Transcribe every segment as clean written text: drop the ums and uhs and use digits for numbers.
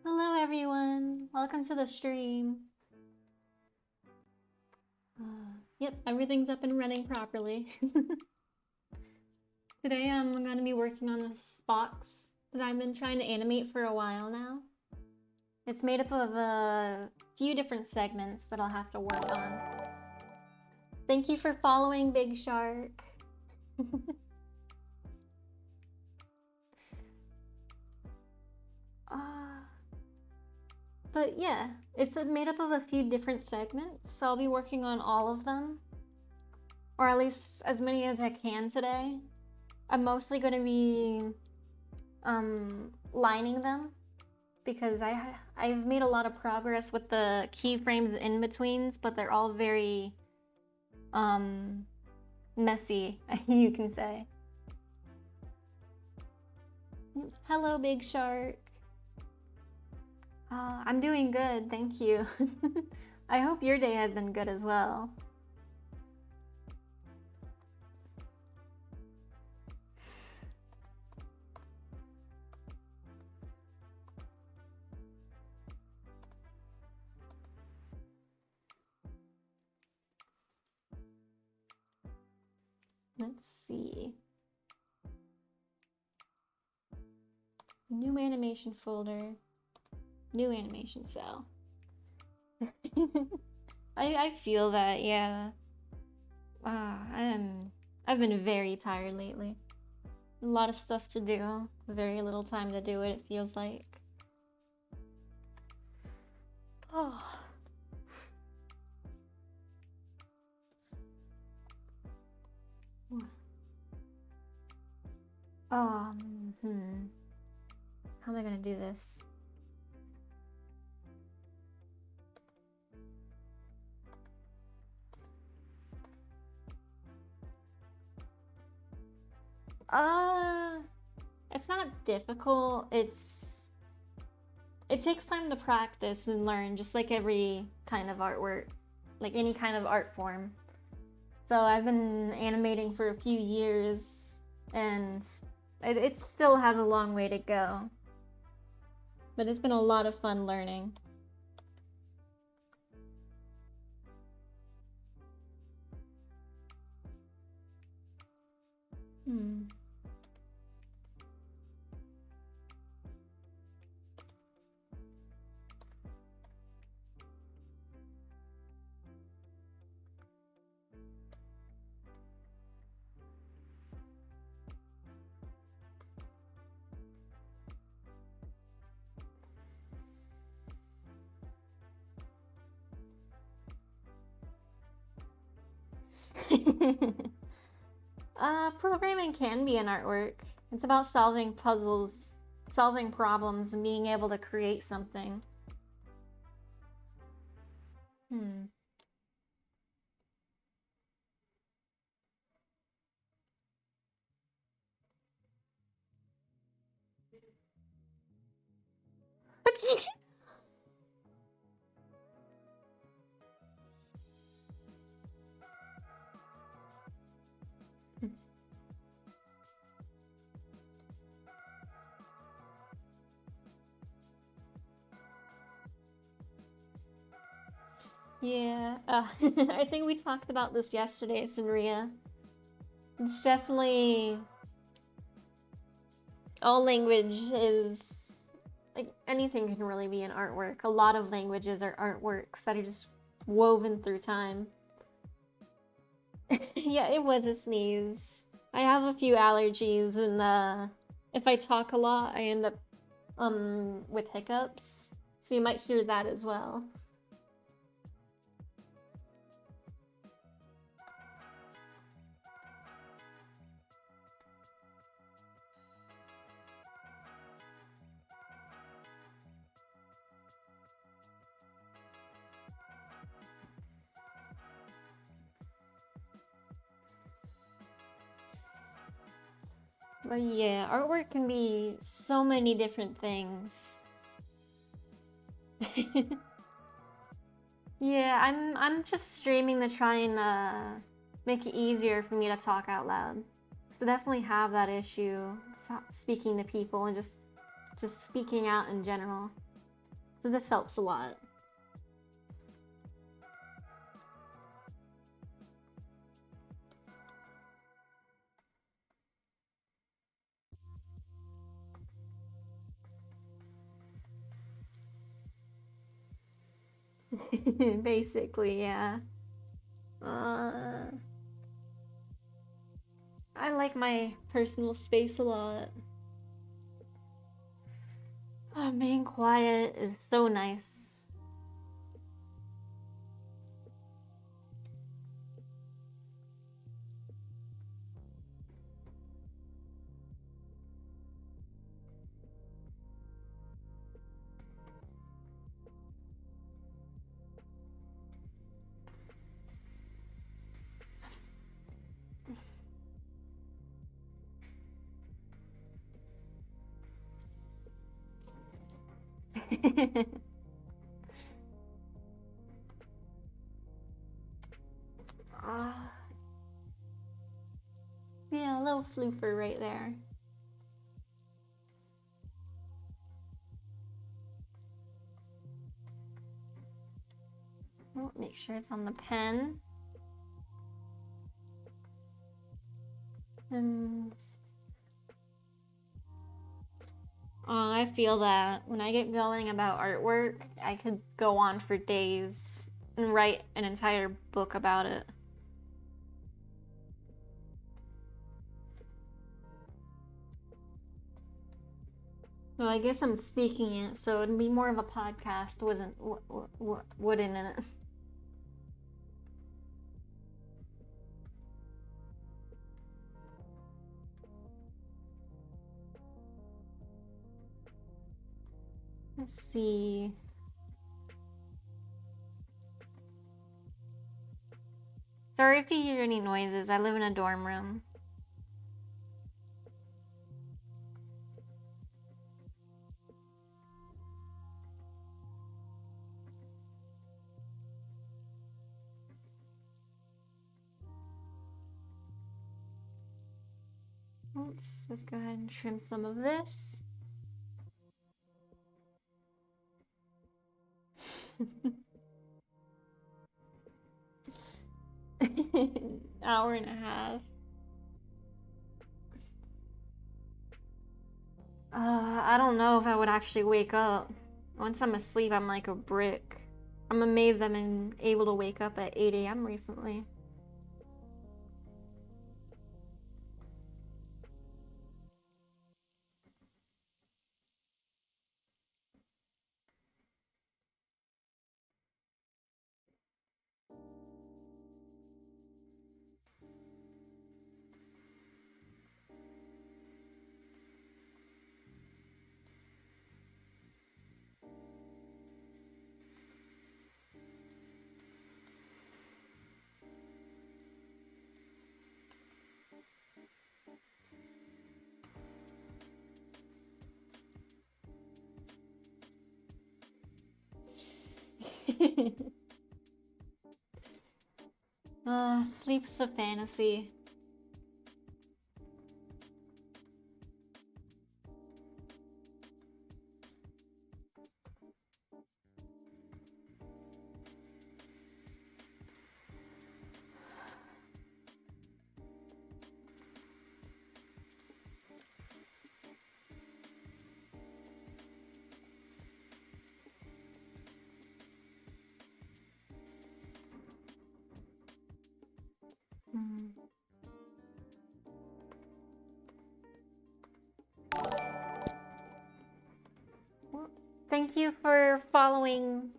Hello everyone, welcome to the stream. Yep, everything's up and running properly. Today I'm going to be working on this fox that I've been trying to animate for a while now. It's made up of a few different segments that I'll have to work on. Thank you for following, Big Shark. But yeah, it's made up of a few different segments, so I'll be working on all of them. Or at least as many as I can today. I'm mostly going to be lining them because I've made a lot of progress with the keyframes in betweens, but they're all very messy, you can say. Hello, Big Shark. I'm doing good, thank you. I hope your day has been good as well. Let's see. New animation folder. New animation cell. I feel that, yeah. I've been very tired lately. A lot of stuff to do, very little time to do it feels like. Oh. How am I gonna do this? It's not difficult. It takes time to practice and learn, just like every kind of artwork, like any kind of art form. So I've been animating for a few years, and it still has a long way to go. But it's been a lot of fun learning. Programming can be an artwork. It's about solving puzzles, solving problems, and being able to create something. Yeah, I think we talked about this yesterday, Sanria. It's definitely... all language is... like, anything can really be an artwork. A lot of languages are artworks that are just woven through time. Yeah, it was a sneeze. I have a few allergies, and if I talk a lot, I end up with hiccups. So you might hear that as well. But yeah, artwork can be so many different things. Yeah, I'm just streaming to try and make it easier for me to talk out loud. So definitely have that issue, speaking to people and just speaking out in general. So this helps a lot. Basically, yeah. I like my personal space a lot. Oh, being quiet is so nice. Yeah, a little floofer right there. Oh, make sure it's on the pen. And I feel that when I get going about artwork, I could go on for days and write an entire book about it. So I guess I'm speaking it, so it'd be more of a podcast, wouldn't it? Let's see. Sorry if you hear any noises. I live in a dorm room. Oops, let's go ahead and trim some of this. Hour and a half. I don't know if I would actually wake up. Once I'm asleep, I'm like a brick. I'm amazed I've been able to wake up at 8 a.m. recently. Sleep's a fantasy. Well, thank you for following.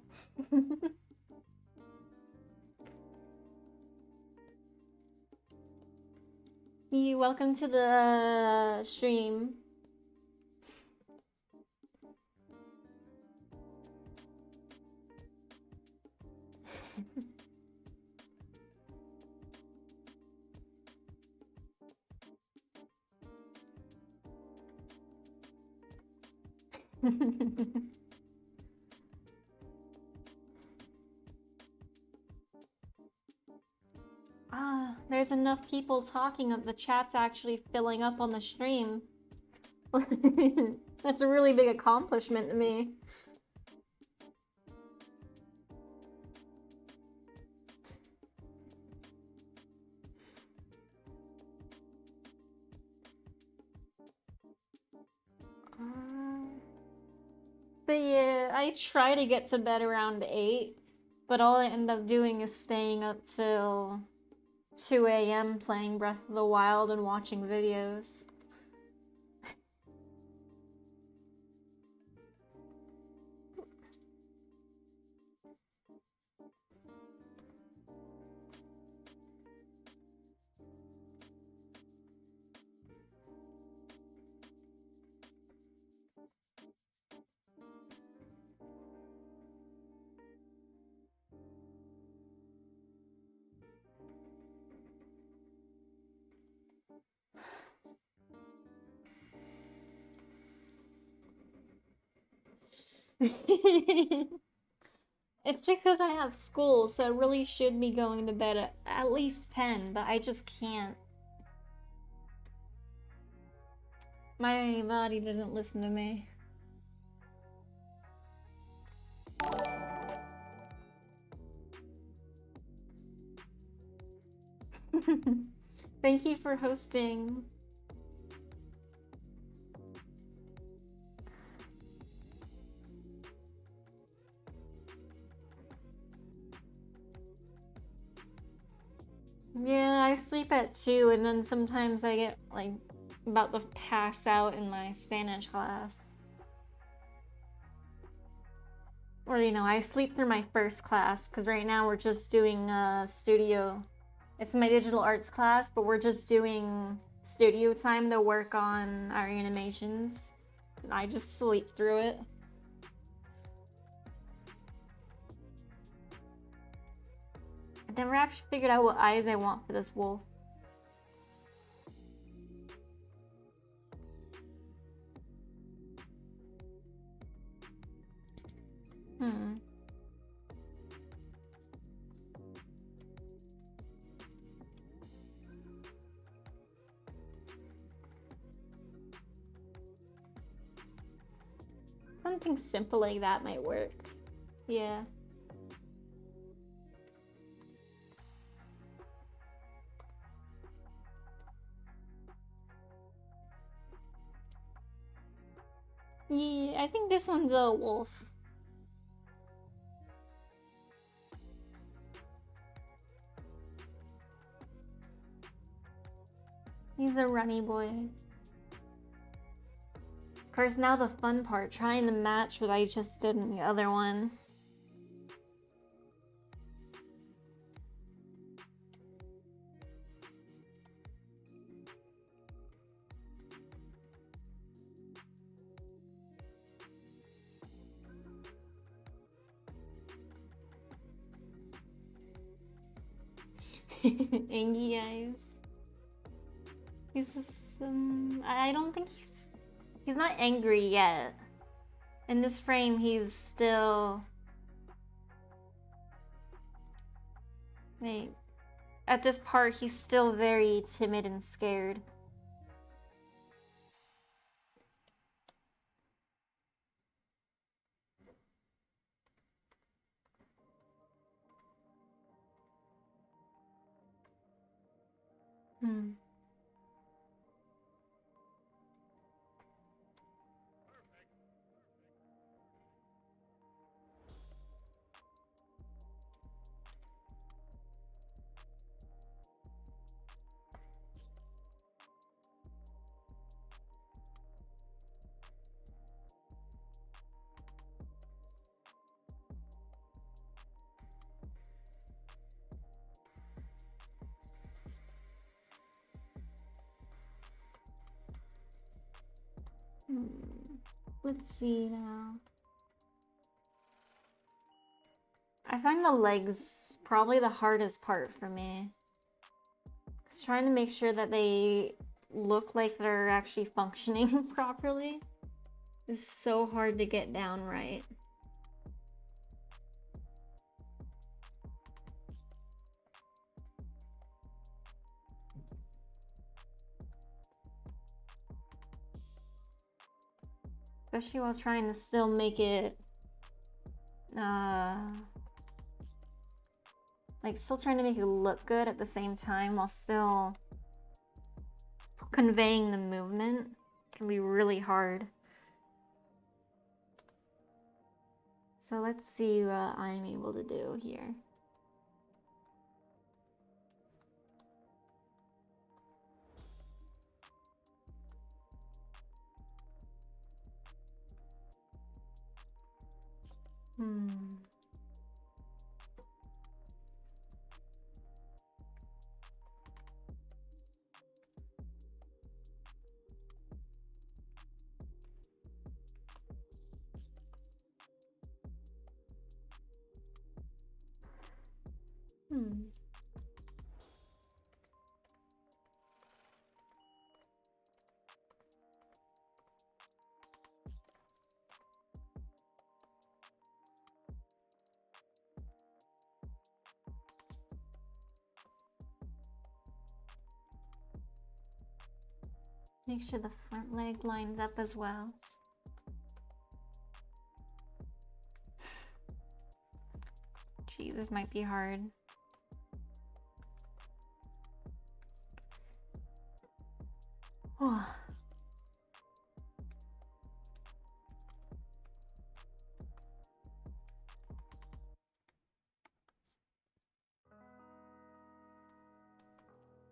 Welcome to the stream. There's enough people talking that the chat's actually filling up on the stream. That's a really big accomplishment to me. But yeah, I try to get to bed around 8, but all I end up doing is staying up till 2 a.m. playing Breath of the Wild and watching videos. It's because I have school, so I really should be going to bed at least 10, but I just can't. My body doesn't listen to me. Thank you for hosting. Yeah, I sleep at 2, and then sometimes I get like about to pass out in my Spanish class. Or, you know, I sleep through my first class, because right now we're just doing studio. It's my digital arts class, but we're just doing studio time to work on our animations. And I just sleep through it. I've never actually figured out what eyes I want for this wolf. Something simple like that might work. Yeah. Yeah, I think this one's a wolf. He's a runny boy. Of course, now the fun part, trying to match what I just did in the other one. Angie eyes. He's just, I don't think he's not angry yet. In this frame, he's still, wait, at this part, he's still very timid and scared. Let's see now. I find the legs probably the hardest part for me. It's trying to make sure that they look like they're actually functioning properly is so hard to get down right. Especially while trying to still make it like still trying to make it look good at the same time while still conveying the movement can be really hard. So let's see what I'm able to do here. Make sure the front leg lines up as well. Gee, this might be hard. Oh.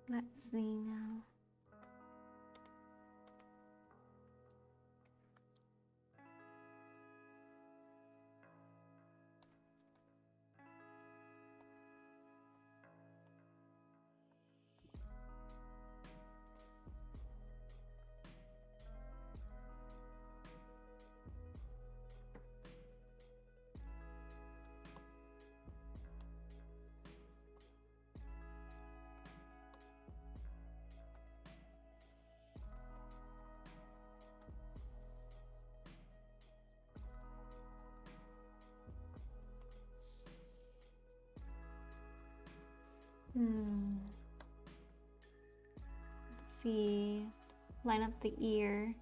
Let's see now. Let's see. Line up the ear.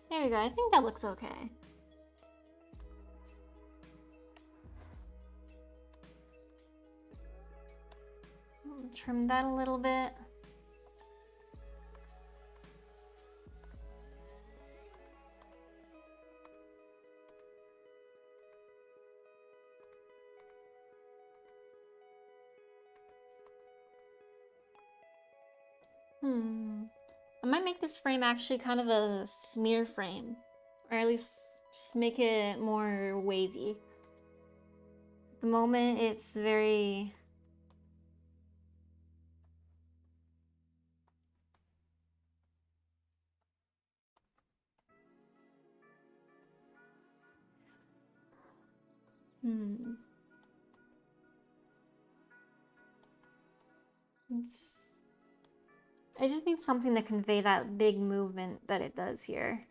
There we go. I think that looks okay. Trim that a little bit. I might make this frame actually kind of a smear frame, or at least just make it more wavy. At the moment, it's very... I just need something to convey that big movement that it does here.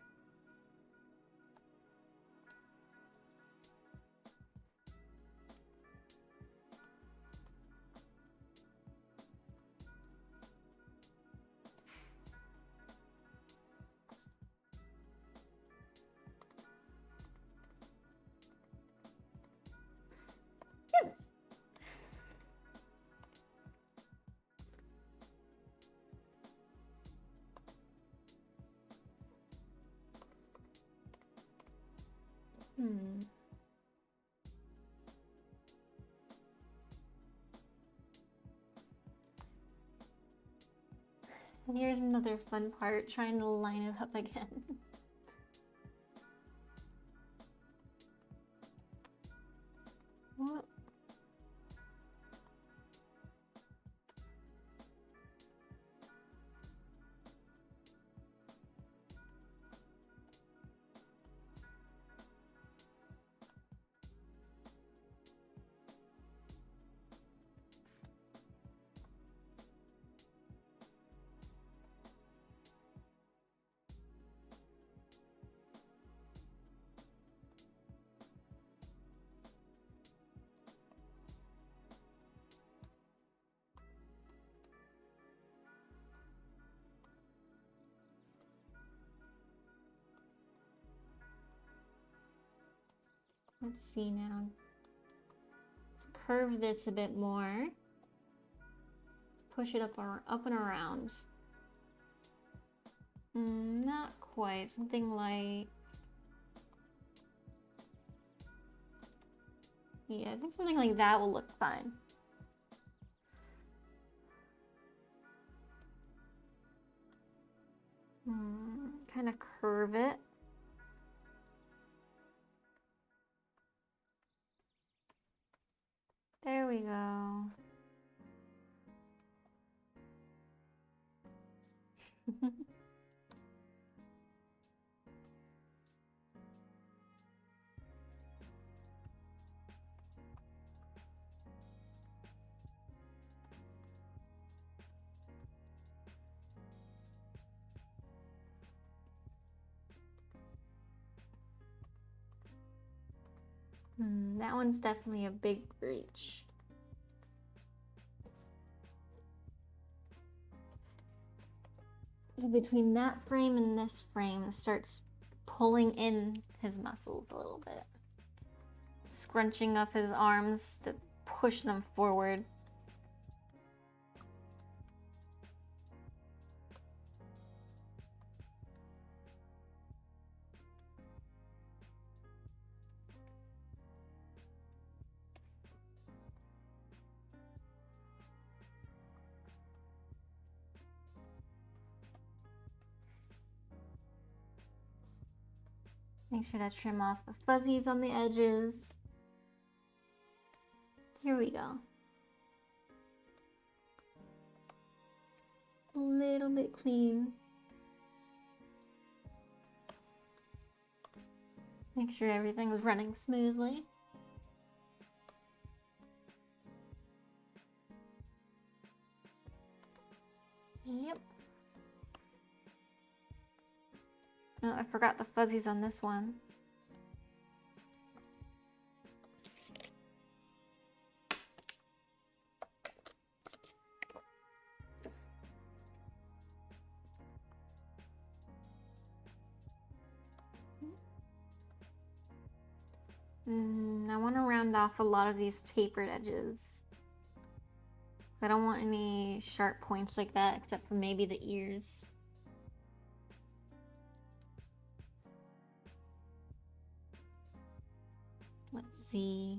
And here's another fun part, trying to line it up again. What? Let's see now. Let's curve this a bit more. Push it up and around. Not quite. Something like... Yeah, I think something like that will look fine. Kind of curve it. There we go. That one's definitely a big reach. So between that frame and this frame, it starts pulling in his muscles a little bit. Scrunching up his arms to push them forward. Make sure to trim off the fuzzies on the edges. Here we go. A little bit clean. Make sure everything is running smoothly. Yep. Oh, I forgot the fuzzies on this one. I want to round off a lot of these tapered edges. I don't want any sharp points like that, except for maybe the ears. Let's see.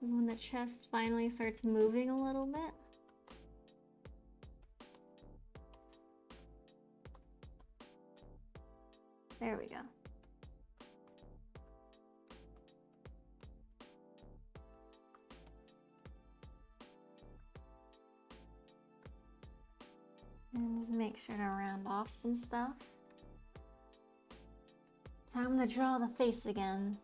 This is when the chest finally starts moving a little bit. There we go. And just make sure to round off some stuff. Time to draw the face again.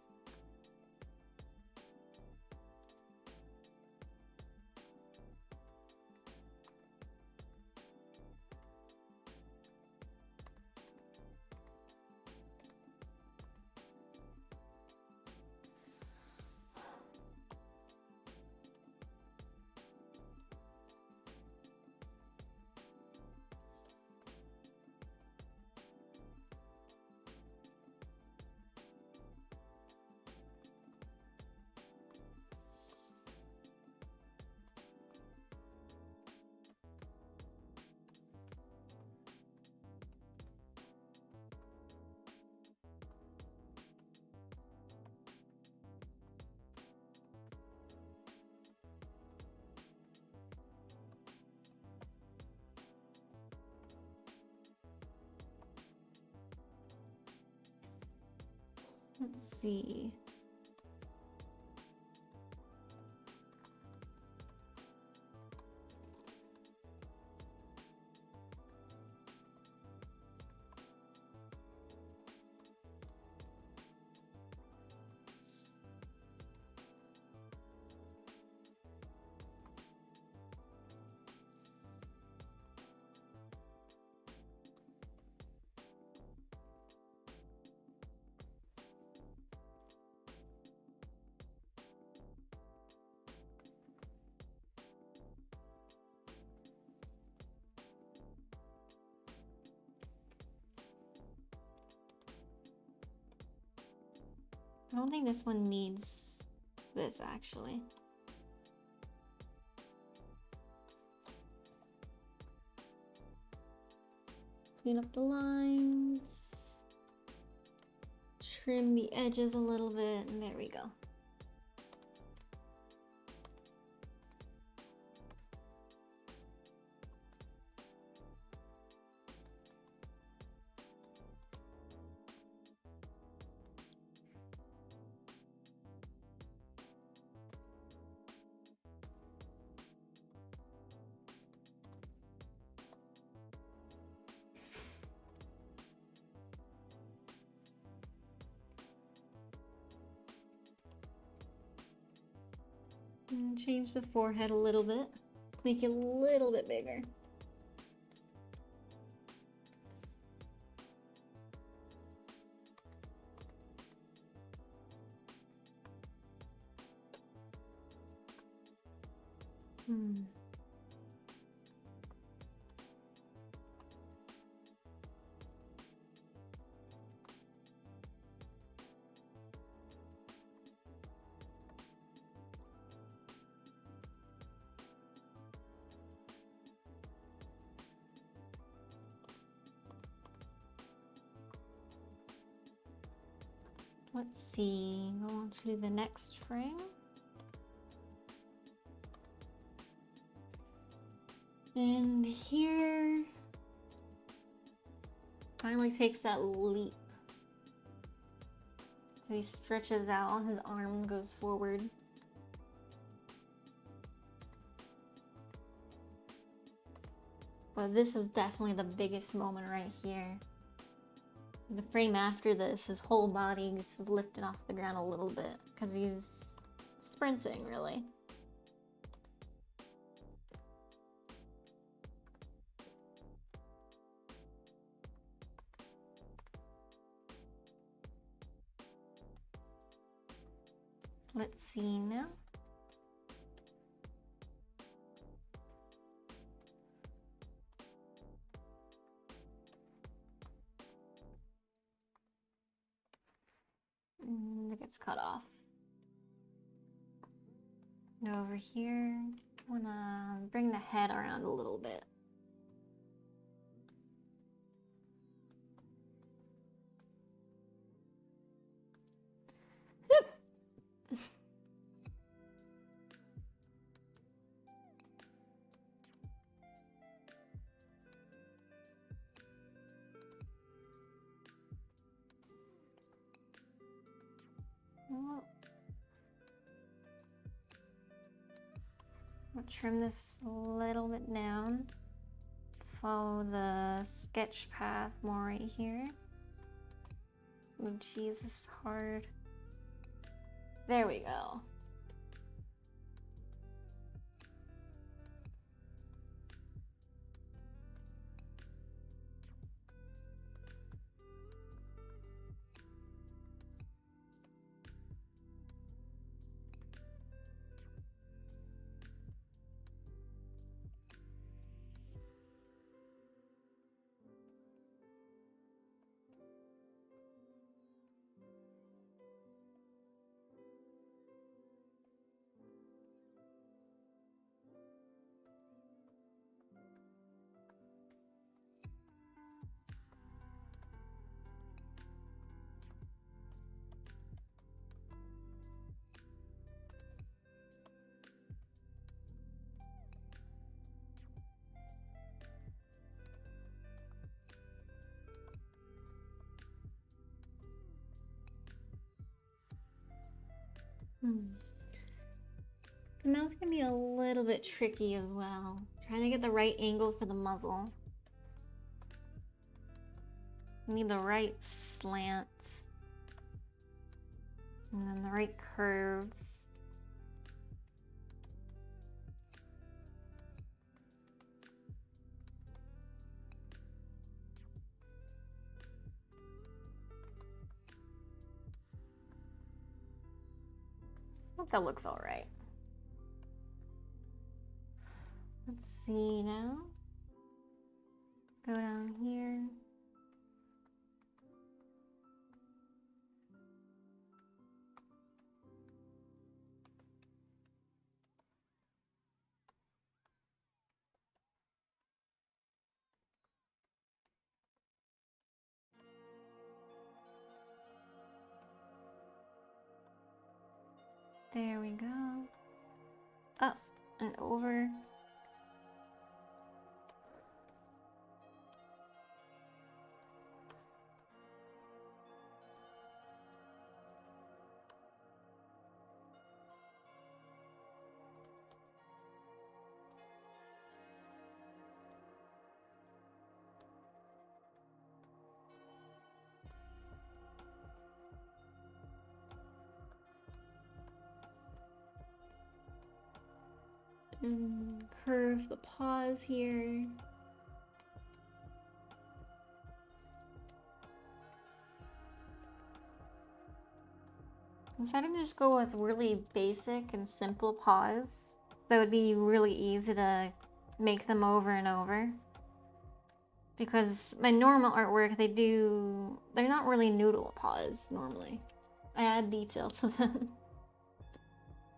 Let's see. I don't think this one needs this actually. Clean up the lines. Trim the edges a little bit, and there we go. And change the forehead a little bit. Make it a little bit bigger. Let's see, go on to the next frame. And here, finally takes that leap. So he stretches out, his arm goes forward. But this is definitely the biggest moment right here. The frame after this, his whole body is lifted off the ground a little bit because he's sprinting, really. Let's see now. It gets cut off. And over here, I wanna bring the head around a little bit. I'll trim this a little bit down. Follow the sketch path more right here. Oh geez, this is hard. There we go. The mouth can be a little bit tricky as well. Trying to get the right angle for the muzzle. You need the right slant. And then the right curves. I think that looks all right. Let's see now. Go down here. There we go. Up and over. And curve the paws here. I'm deciding to just go with really basic and simple paws. That would be really easy to make them over and over. Because my normal artwork, they're not really noodle paws normally. I add detail to them.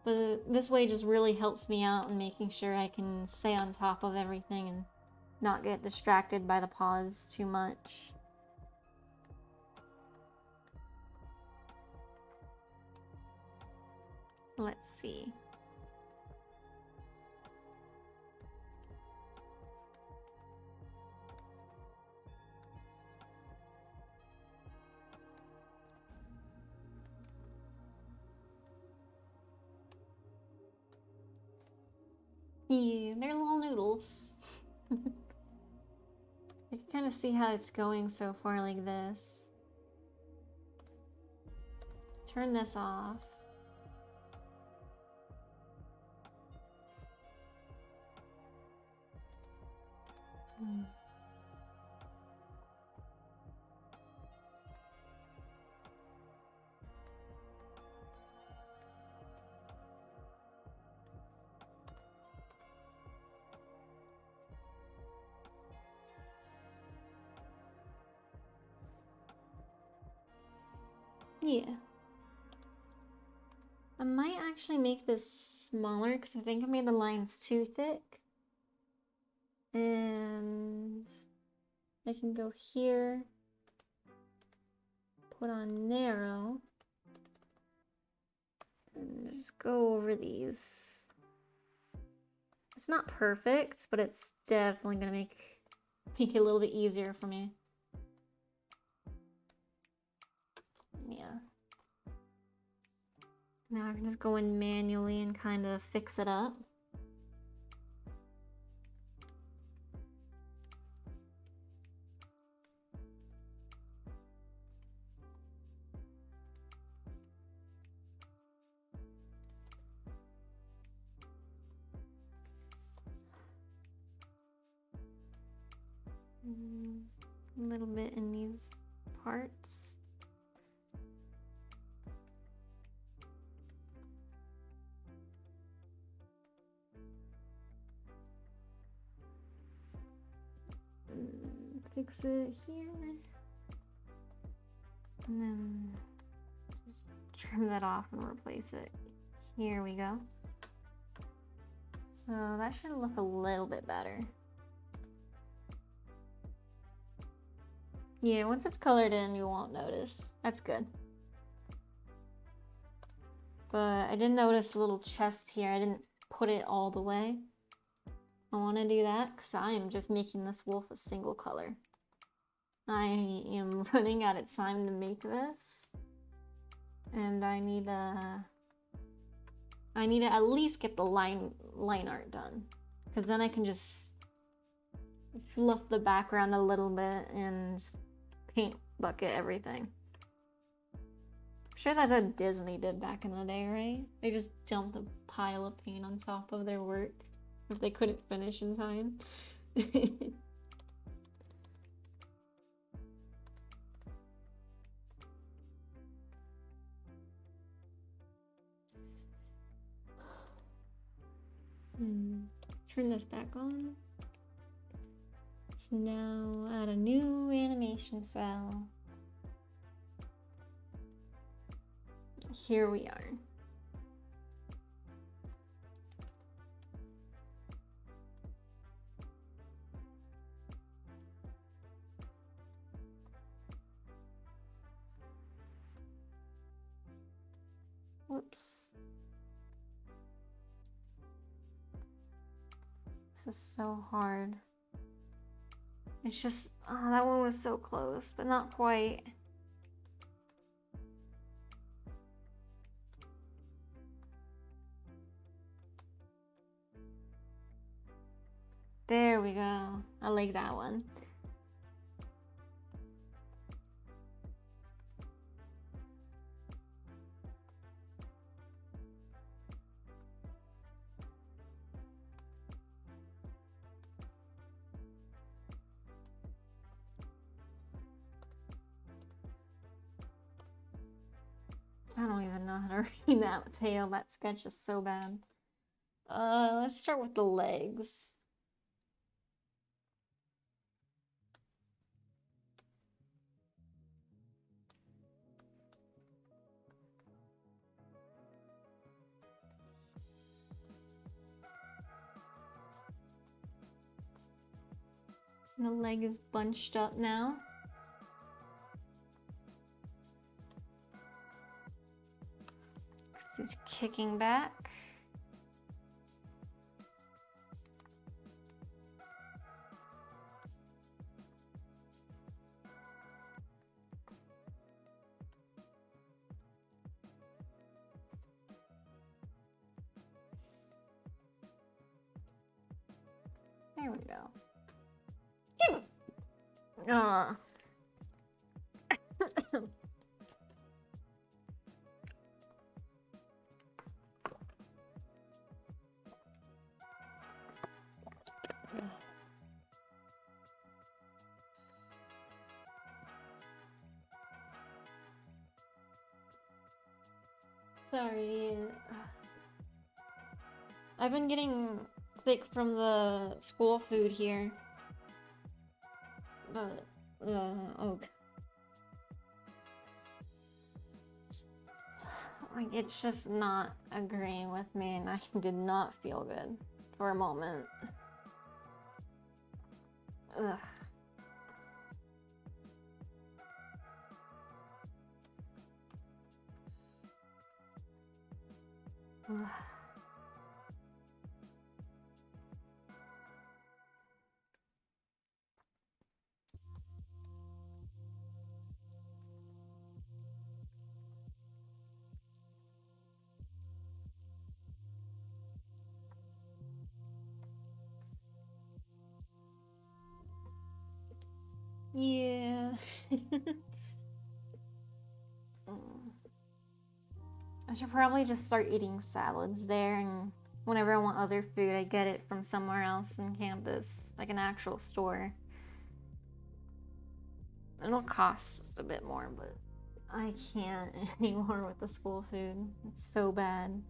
But this way just really helps me out in making sure I can stay on top of everything and not get distracted by the paws too much. Let's see. Yeah, they're little noodles. I can kind of see how it's going so far like this. Turn this off. Yeah. I might actually make this smaller because I think I made the lines too thick. And I can go here, put on narrow, and just go over these. It's not perfect, but it's definitely gonna make it a little bit easier for me. Yeah. Now I can just go in manually and kind of fix it up. A little bit in these parts. Fix it here. And then just trim that off and replace it. Here we go. So that should look a little bit better. Yeah, once it's colored in, you won't notice. That's good. But I did notice a little chest here. I didn't put it all the way. I want to do that because I am just making this wolf a single color. I am running out of time to make this. And I need to at least get the line art done. Because then I can just fluff the background a little bit and paint bucket everything. I'm sure that's what Disney did back in the day, right? They just dumped a pile of paint on top of their work if they couldn't finish in time. Turn this back on. So now add a new animation cell. Here we are. Whoops. This is so hard. It's just, oh, that one was so close, but not quite. There we go. I like that one. I don't even know how to read that tail. That sketch is so bad. Let's start with the legs. The leg is bunched up now. He's kicking back. There we go. Sorry. I've been getting sick from the school food here. But, oh. Like, it's just not agreeing with me, and I did not feel good for a moment. Ugh. Ugh. Yeah. I should probably just start eating salads there, and whenever I want other food, I get it from somewhere else in campus, like an actual store. It'll cost a bit more, but I can't anymore with the school food. It's so bad.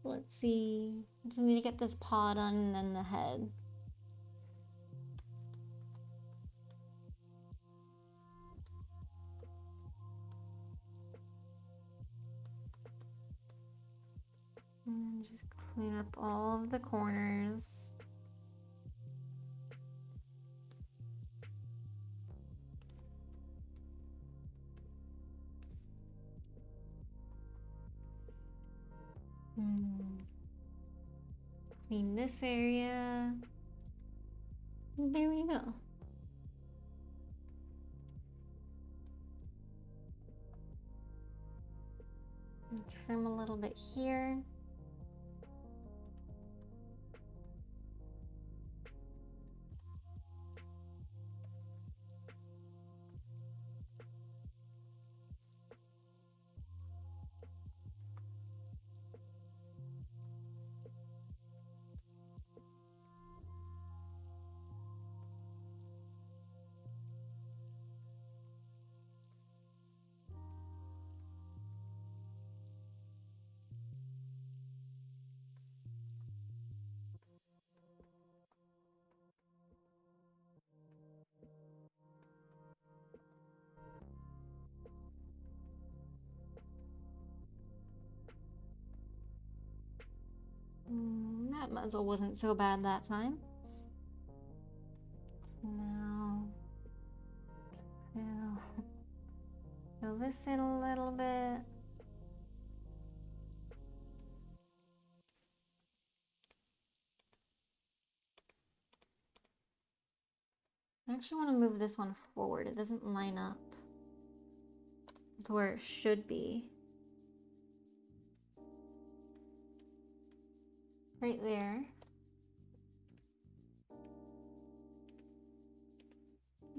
Let's see. Just need to get this paw done and then the head. And just clean up all of the corners. Clean this area. And there we go. And trim a little bit here. that muzzle wasn't so bad that time. Now, fill this in a little bit. I actually want to move this one forward. It doesn't line up with where it should be. Right there.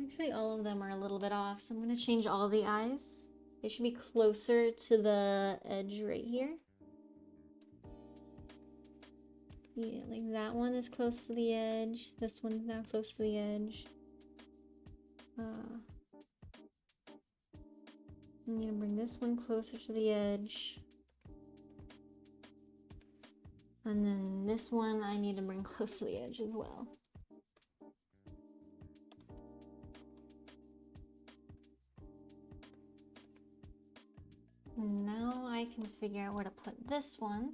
Actually, all of them are a little bit off, so I'm going to change all the eyes. They should be closer to the edge right here. Yeah, like that one is close to the edge. This one's now close to the edge. I'm going to bring this one closer to the edge. And then this one I need to bring close to the edge as well. Now I can figure out where to put this one.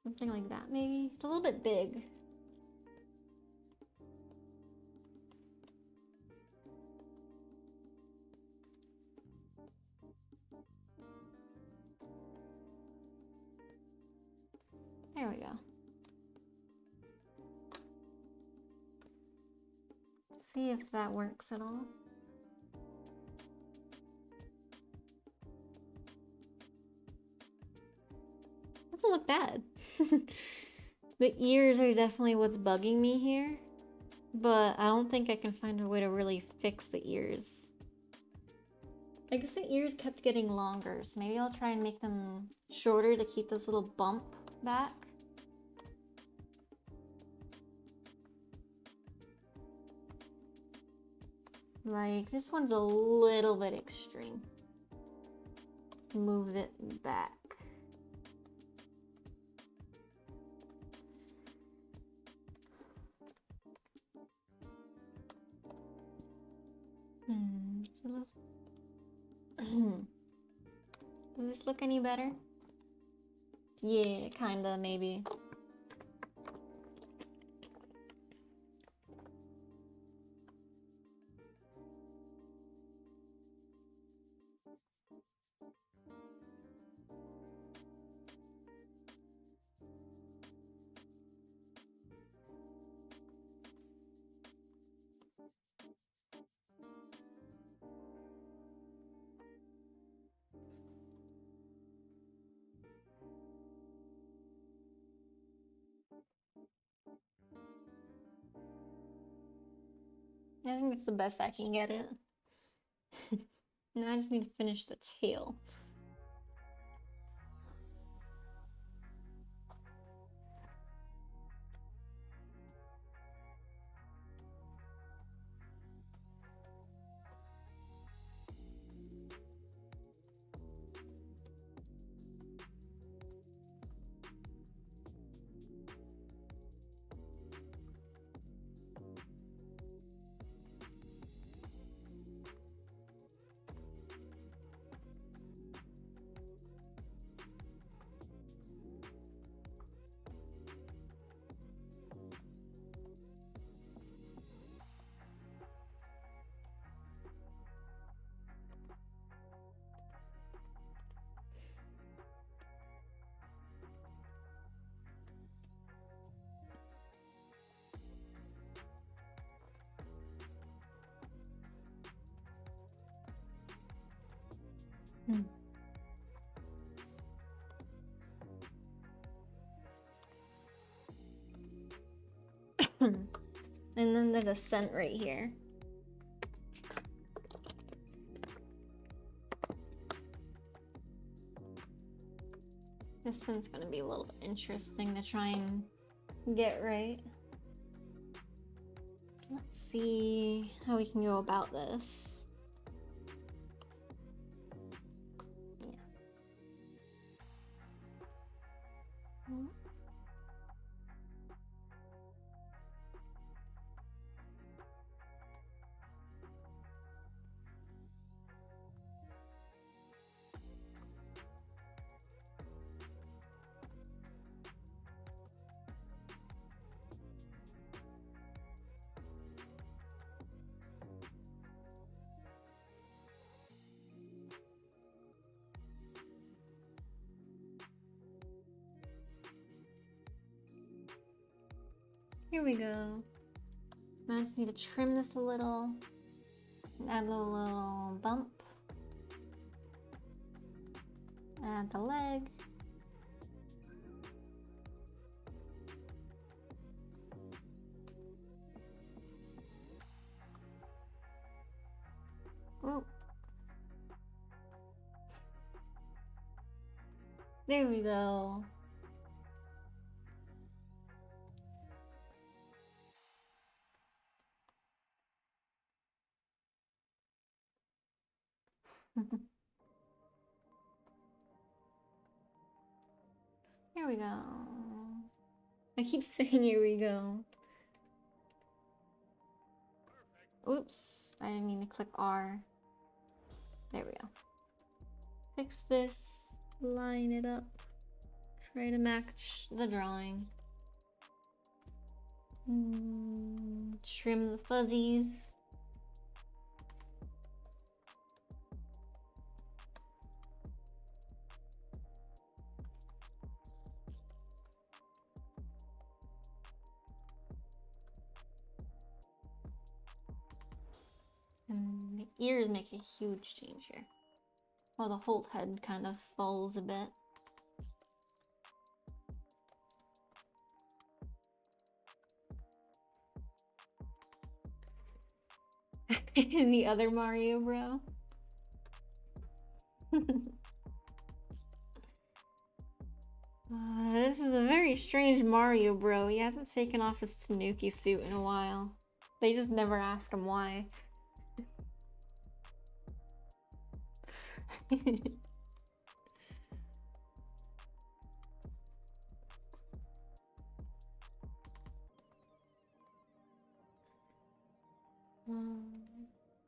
Something like that, maybe. It's a little bit big. There we go. See if that works at all. Doesn't look bad. The ears are definitely what's bugging me here, but I don't think I can find a way to really fix the ears. I guess the ears kept getting longer, so maybe I'll try and make them shorter to keep this little bump back. Like, this one's a little bit extreme. Move it back. Does this look any better? Yeah, kinda, maybe. I think it's the best I can get it. Now I just need to finish the tail. And then the descent right here. This one's gonna be a little bit interesting to try and get right. Let's see how we can go about this. Here we go. Now I just need to trim this a little. Add a little bump. Add the leg. Ooh. There we go. Here we go. I keep saying here we go. Oops, I didn't mean to click R. There we go. Fix this, line it up, try to match the drawing. Trim the fuzzies. And the ears make a huge change here. Well, the whole head kind of falls a bit. The other Mario bro. This is a very strange Mario bro. He hasn't taken off his Tanuki suit in a while. They just never ask him why.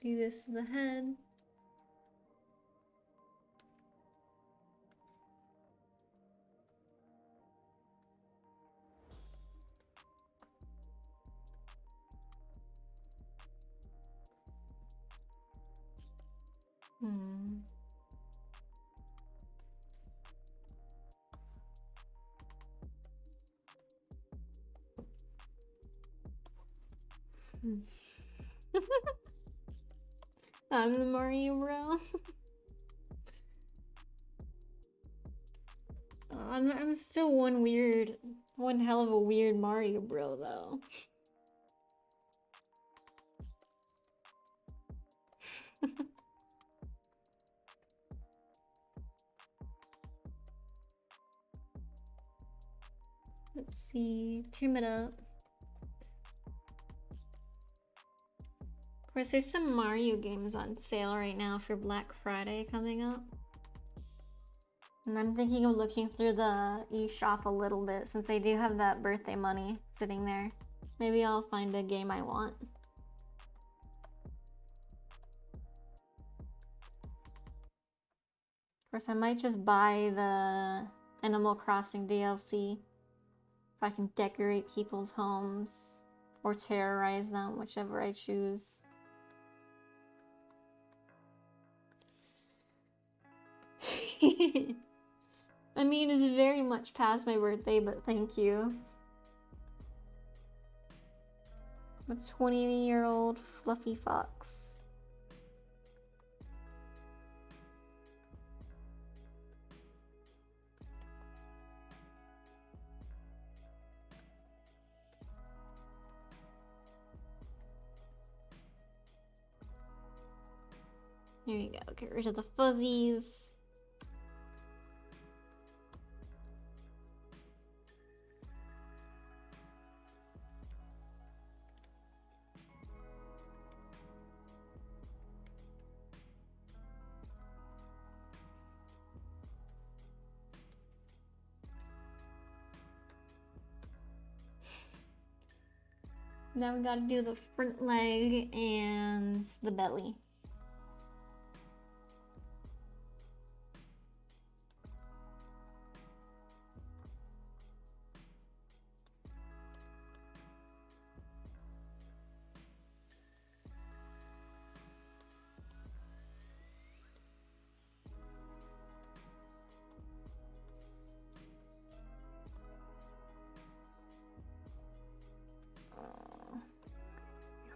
Do this to the head. I'm the Mario bro. I'm still one hell of a weird Mario bro though. Let's see, trim it up. Of course, there's some Mario games on sale right now for Black Friday coming up. And I'm thinking of looking through the eShop a little bit since they do have that birthday money sitting there. Maybe I'll find a game I want. Of course, I might just buy the Animal Crossing DLC if I can decorate people's homes or terrorize them, whichever I choose. I mean, it's very much past my birthday, but thank you. A 20-year-old fluffy fox. Here we go, get rid of the fuzzies. Now we gotta do the front leg and the belly.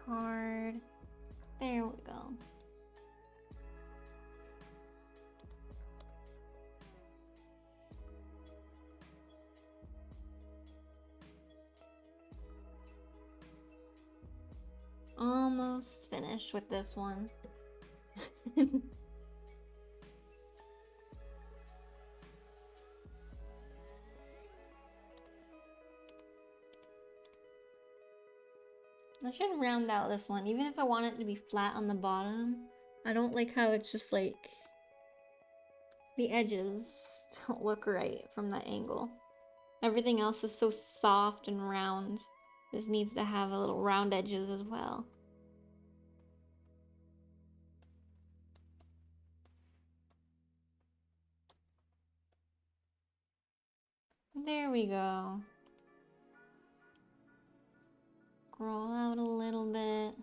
hard. There we go. Almost finished with this one. I should round out this one, even if I want it to be flat on the bottom. I don't like how it's just like the edges don't look right from that angle. Everything else is so soft and round. This needs to have a little round edges as well. There we go. Scroll out a little bit.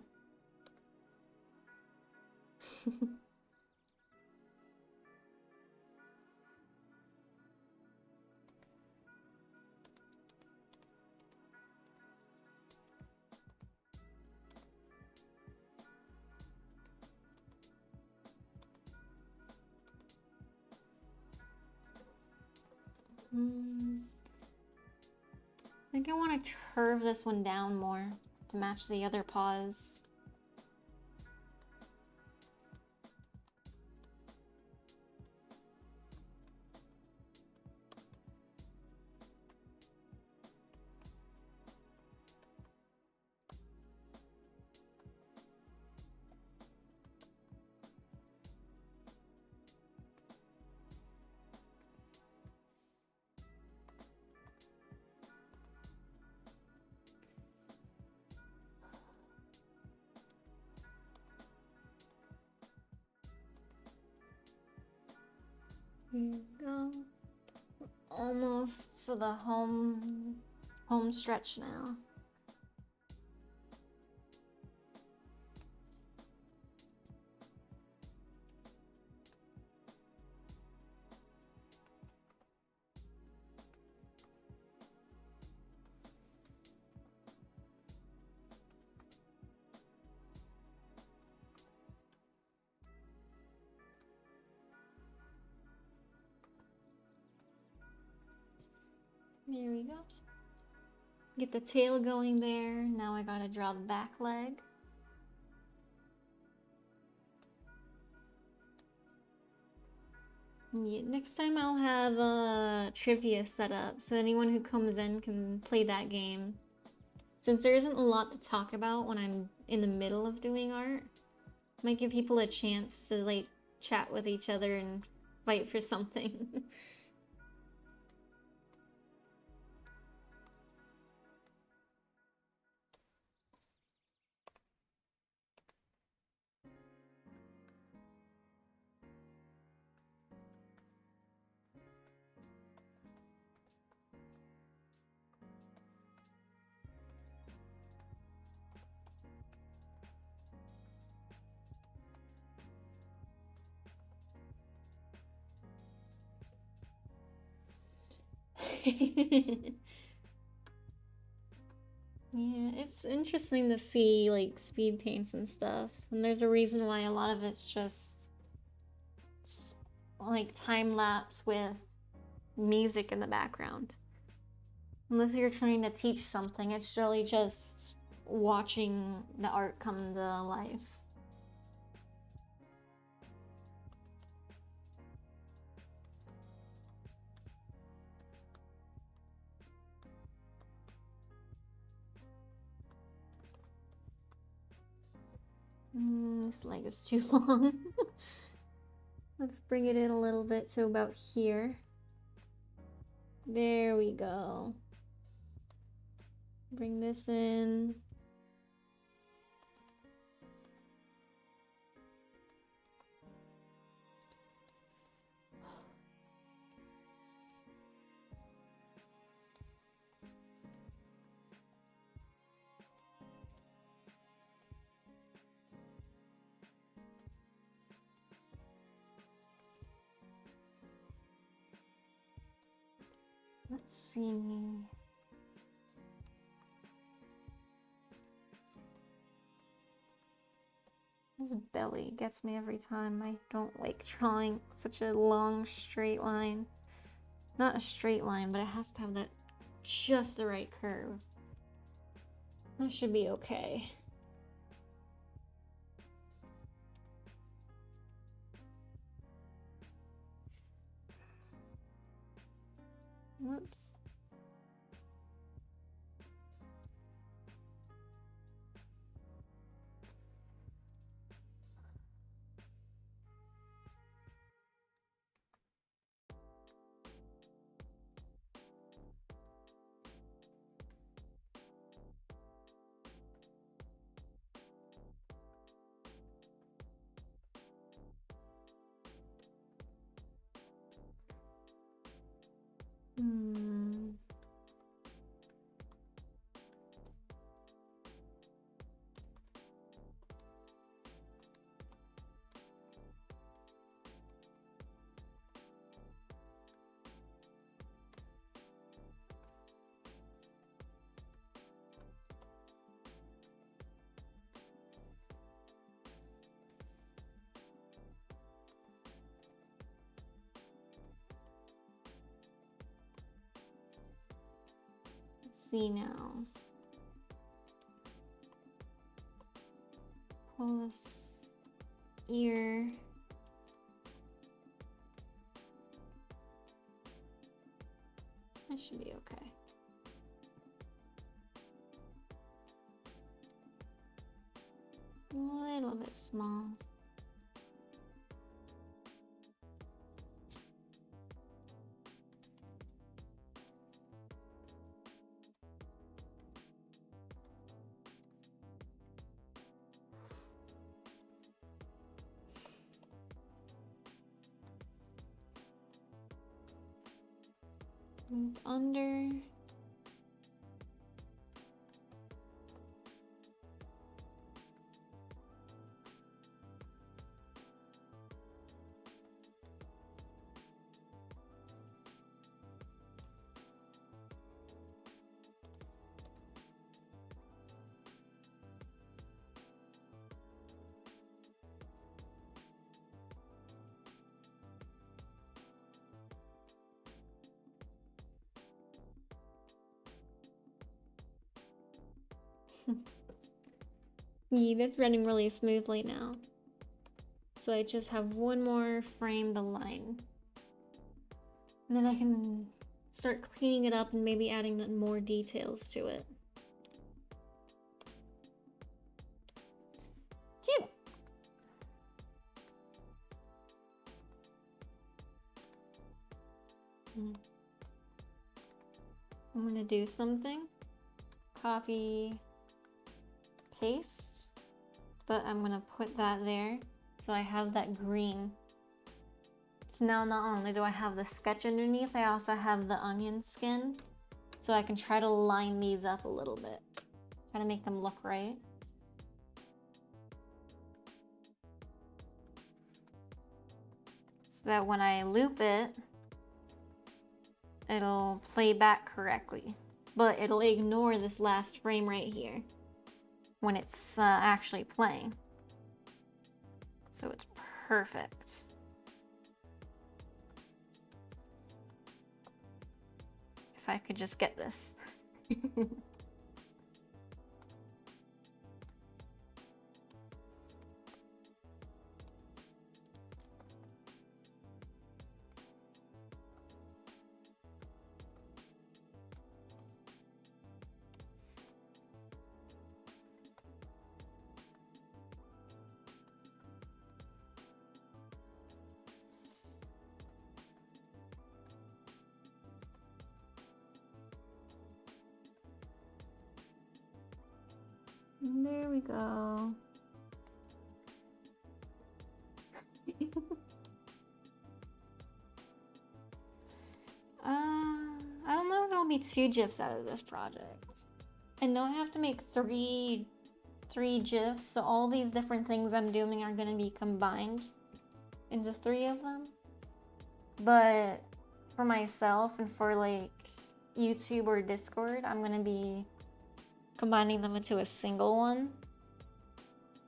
I think I want to curve this one down more to match the other paws. Here we go. Almost to the home stretch now. There we go. Get the tail going there. Now I gotta draw the back leg. Yeah, next time I'll have a trivia set up so anyone who comes in can play that game. Since there isn't a lot to talk about when I'm in the middle of doing art, might give people a chance to like chat with each other and fight for something. Yeah, it's interesting to see like speed paints and stuff, and there's a reason why a lot of it's just like time lapse with music in the background. Unless you're trying to teach something, it's really just watching the art come to life. This leg is too long. Let's bring it in a little bit to about here. There we go. Bring this in. Let's see. His belly gets me every time. I don't like drawing such a long straight line. Not a straight line, but it has to have that just the right curve. That should be okay. Whoops. Let's see now. Pull this ear. That should be okay. A little bit small. Move under. Yeah, that's running really smoothly now. So I just have one more frame to line. And then I can start cleaning it up and maybe adding more details to it. Cute! I'm gonna do something. Copy, paste, but I'm gonna put that there so I have that green. So now not only do I have the sketch underneath, I also have the onion skin, so I can try to line these up a little bit, try to make them look right. So that when I loop it, it'll play back correctly, but it'll ignore this last frame right here when it's actually playing. So it's perfect. If I could just get this. There we go. I don't know if there'll be 2 GIFs out of this project. I know I have to make three GIFs, so all these different things I'm doing are gonna be combined into 3 of them. But for myself and for like YouTube or Discord, I'm gonna be combining them into a single one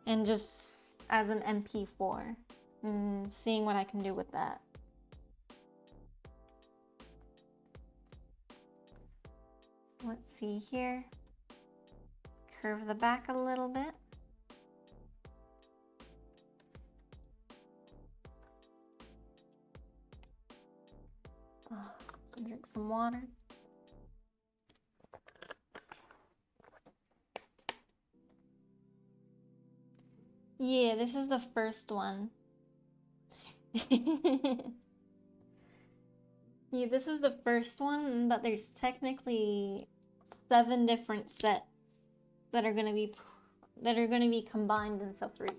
and just as an MP4 and seeing what I can do with that. So let's see here. Curve the back a little bit. Drink some water. Yeah, this is the first one. Yeah, this is the first one, but there's technically 7 different sets that are gonna be combined into 3.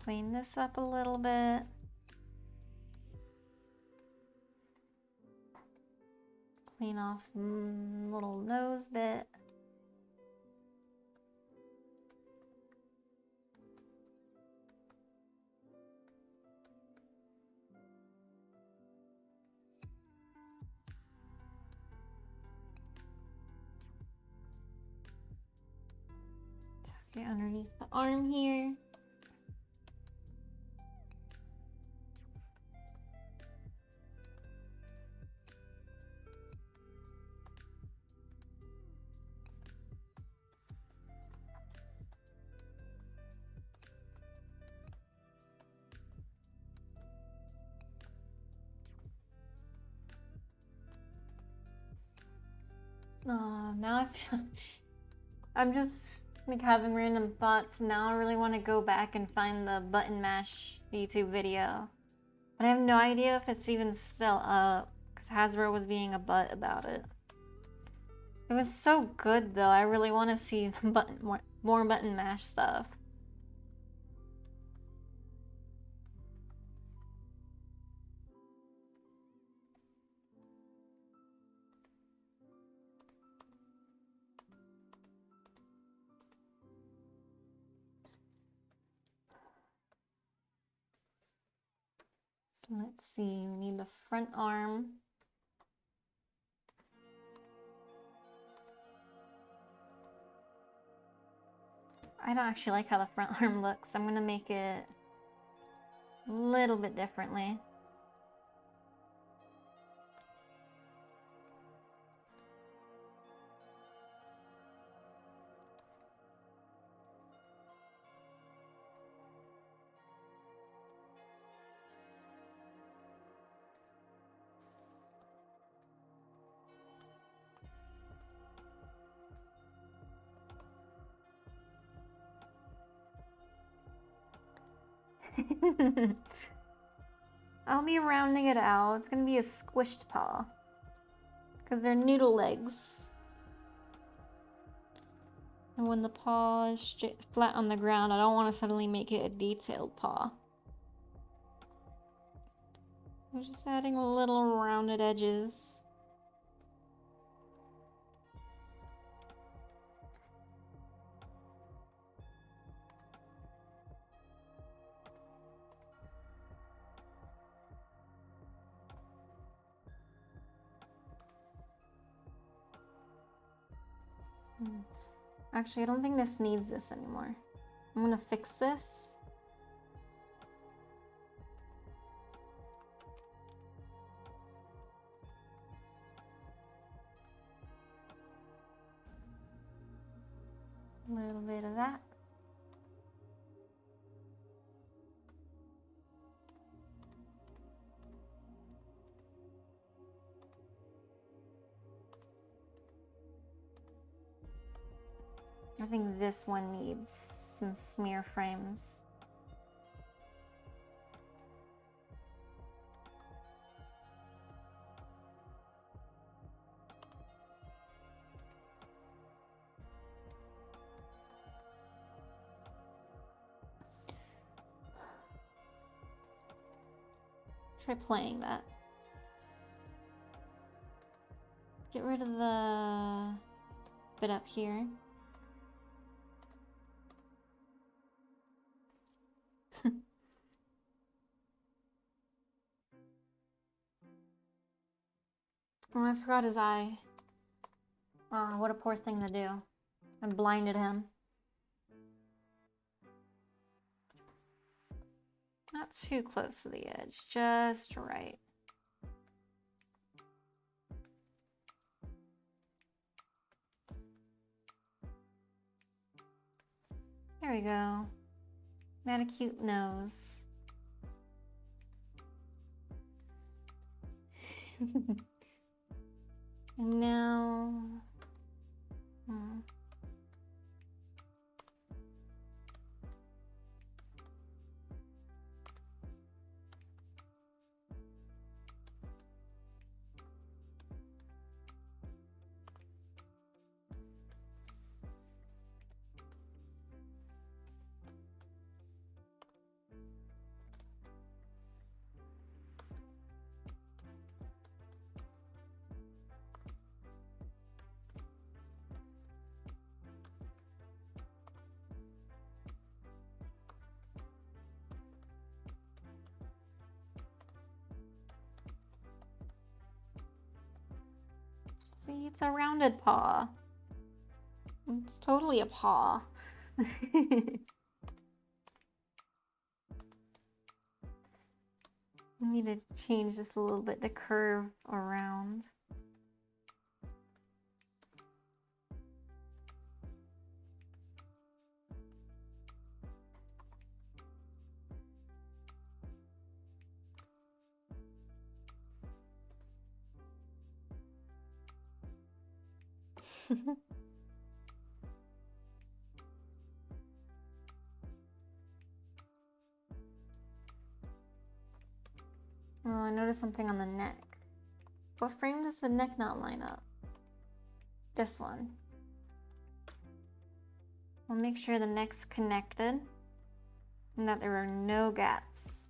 Clean this up a little bit. Clean off little nose bit. Tuck it underneath the arm here. Now I'm just like having random thoughts. Now I really want to go back and find the button mash YouTube video. But I have no idea if it's even still up, because Hasbro was being a butt about it. It was so good though, I really want to see more button mash stuff. So let's see, we need the front arm. I don't actually like how the front arm looks. I'm gonna make it a little bit differently. I'll be rounding it out. It's gonna be a squished paw, because they're noodle legs. And when the paw is flat on the ground, I don't want to suddenly make it a detailed paw. I'm just adding little rounded edges. Actually, I don't think this needs this anymore. I'm gonna fix this. A little bit of that. I think this one needs some smear frames. Try playing that. Get rid of the bit up here. Oh, I forgot his eye. Oh, what a poor thing to do. I blinded him. Not too close to the edge, just right. There we go. Not a cute nose. And now... See, it's a rounded paw. It's totally a paw. I need to change this a little bit to curve around. Oh, I noticed something on the neck. What frame does the neck not line up? This one. I'll make sure the neck's connected and that there are no gaps.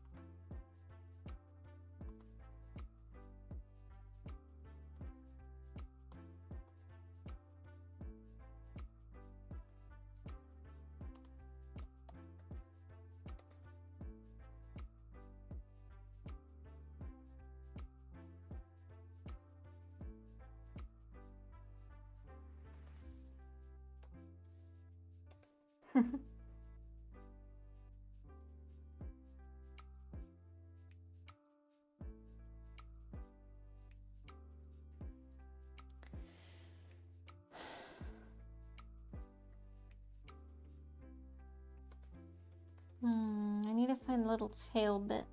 I need to find a little tail bit.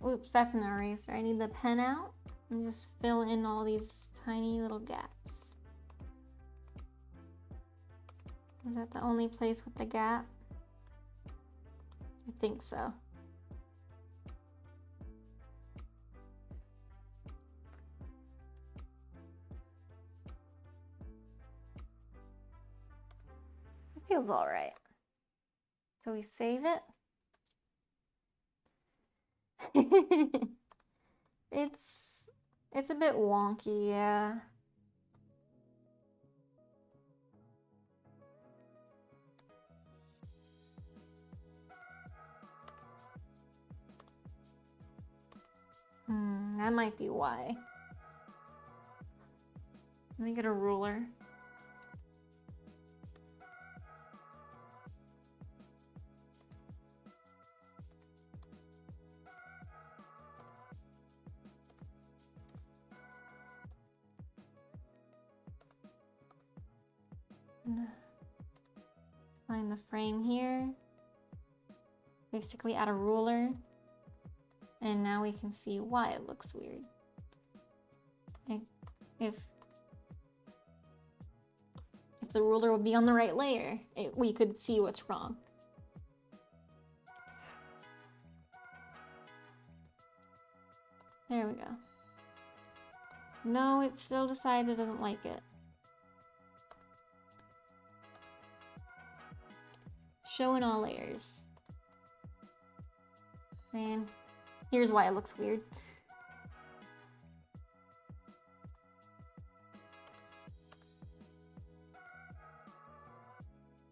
Oops, that's an eraser. I need the pen out and just fill in all these tiny little gaps. Is that the only place with the gap? I think so. It feels all right. So we save it. It's a bit wonky, yeah. That might be why. Let me get a ruler. Find the frame here. Basically add a ruler. And now we can see why it looks weird. If the ruler would be on the right layer, we could see what's wrong. There we go. No, it still decides it doesn't like it. Show in all layers. And Here's why it looks weird.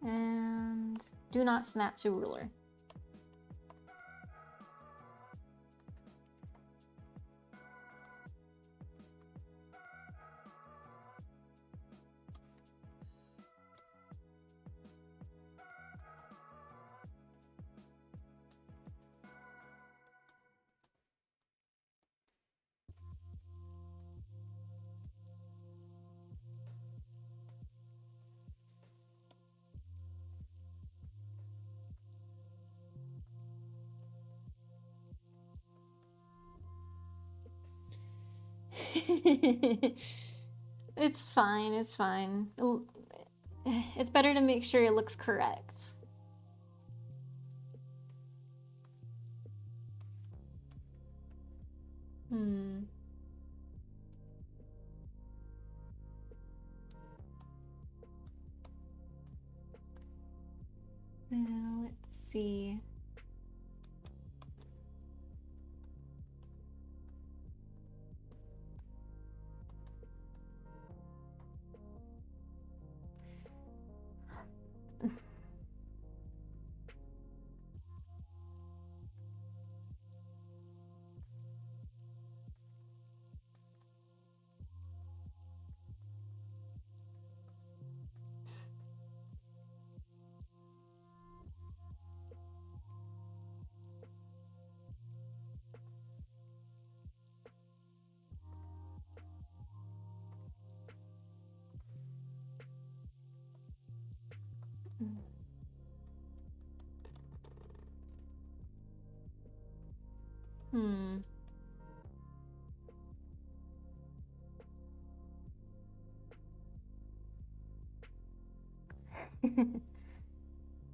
And do not snap to ruler. It's fine, it's fine. It's better to make sure it looks correct. Now let's see.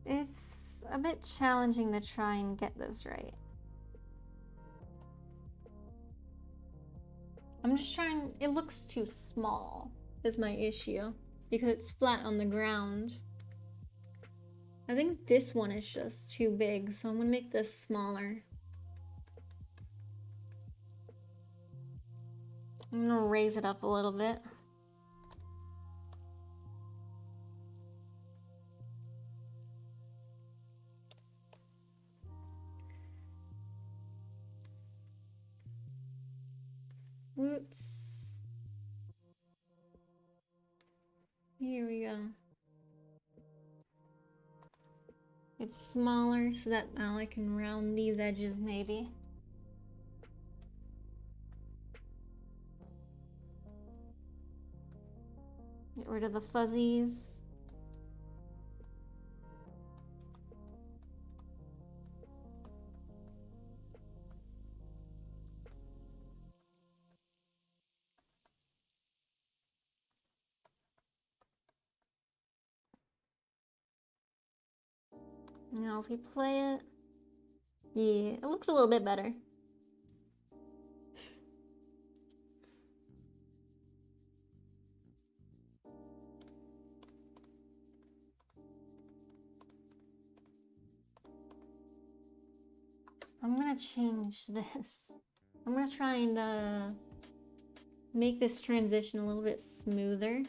It's a bit challenging to try and get this right. I'm just trying, it looks too small is my issue because it's flat on the ground. I think this one is just too big, so I'm gonna make this smaller. I'm gonna raise it up a little bit. Whoops. Here we go. It's smaller so that now I can round these edges maybe. Get rid of the fuzzies. Now if we play it, yeah, it looks a little bit better. I'm gonna change this. I'm gonna try and make this transition a little bit smoother.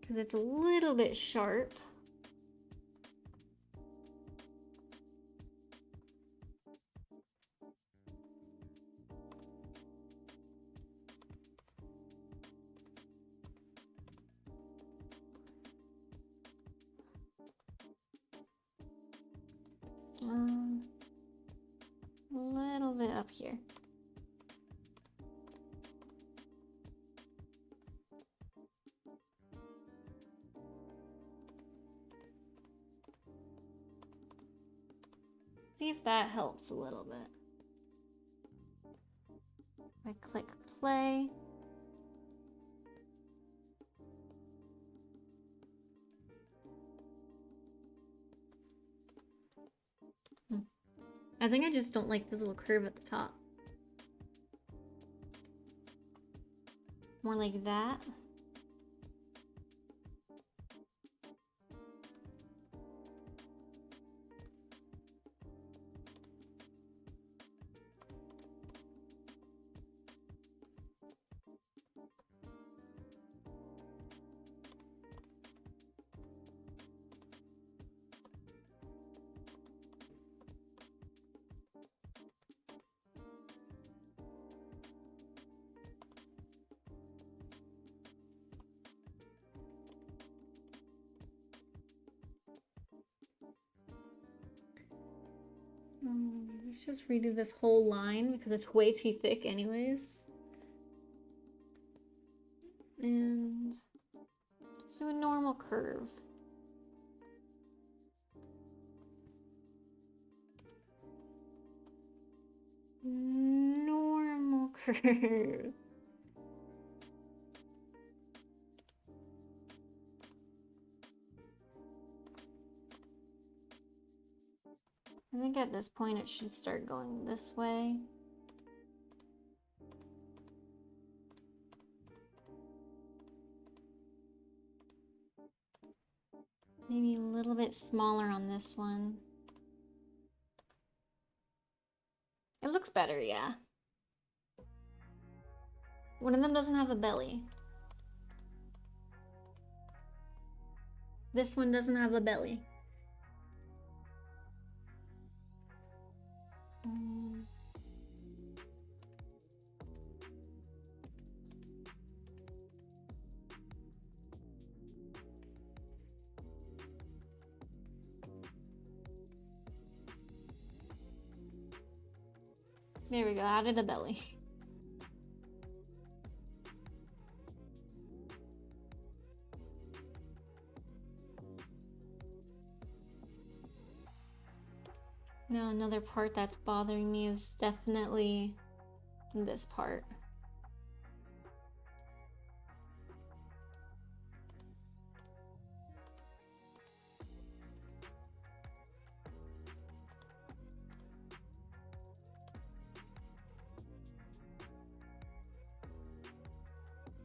Because it's a little bit sharp. A little bit up here. See if that helps a little bit. I click play. I think I just don't like this little curve at the top. More like that. Let's just redo this whole line because it's way too thick anyways. And just do a normal curve. Normal curve. I think at this point it should start going this way. Maybe a little bit smaller on this one. It looks better, yeah. One of them doesn't have a belly. This one doesn't have a belly. There we go, added a belly. Now another part that's bothering me is definitely this part.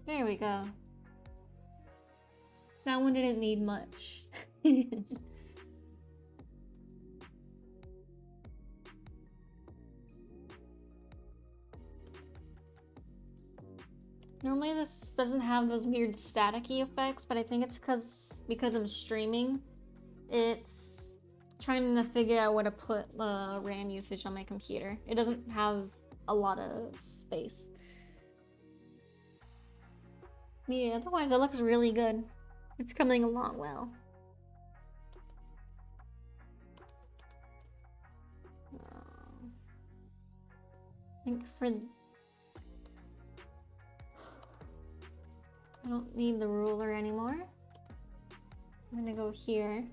There we go. That one didn't need much. Normally this doesn't have those weird staticky effects, but I think it's because I'm streaming. It's trying to figure out where to put the RAM usage on my computer. It doesn't have a lot of space. Yeah, otherwise it looks really good. It's coming along well. I think I don't need the ruler anymore. I'm gonna go here.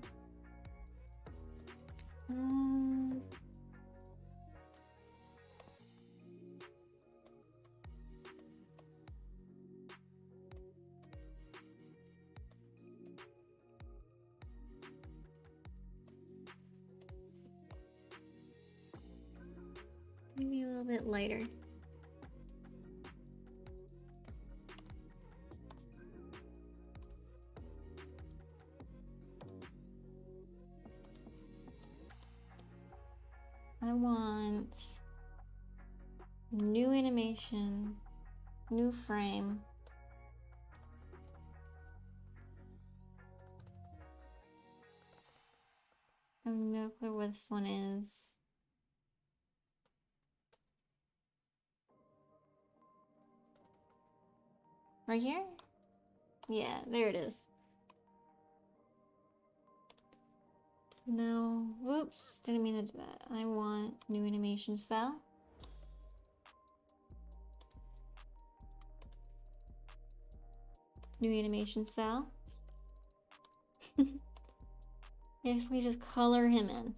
Maybe a little bit lighter. I want new animation, new frame. I have no clue where this one is. Right here? Yeah, there it is. No, whoops, didn't mean to do that. I want new animation style. New animation style. Basically just color him in.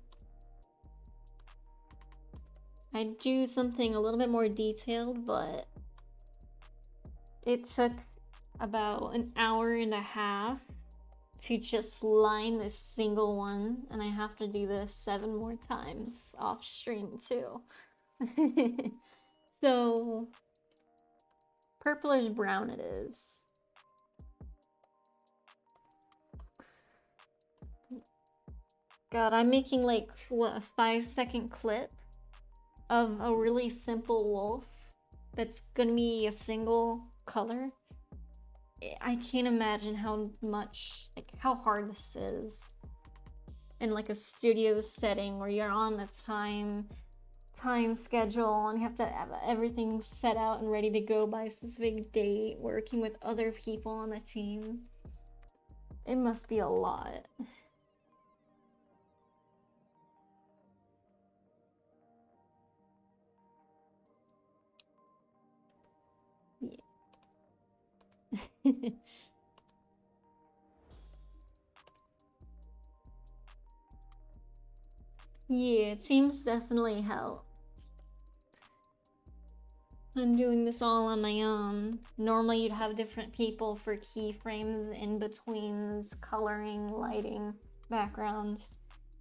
I do something a little bit more detailed, but it took about an hour and a half to just line this single one, and I have to do this 7 more times off stream too. So purplish brown it is. God, I'm making like what, a 5-second clip of a really simple wolf that's gonna be a single color. I can't imagine how much, like how hard this is in like a studio setting where you're on a time schedule and you have to have everything set out and ready to go by a specific date, working with other people on the team. It must be a lot. Yeah, teams definitely help. I'm doing this all on my own. Normally you'd have different people for keyframes, in-betweens, coloring, lighting, backgrounds.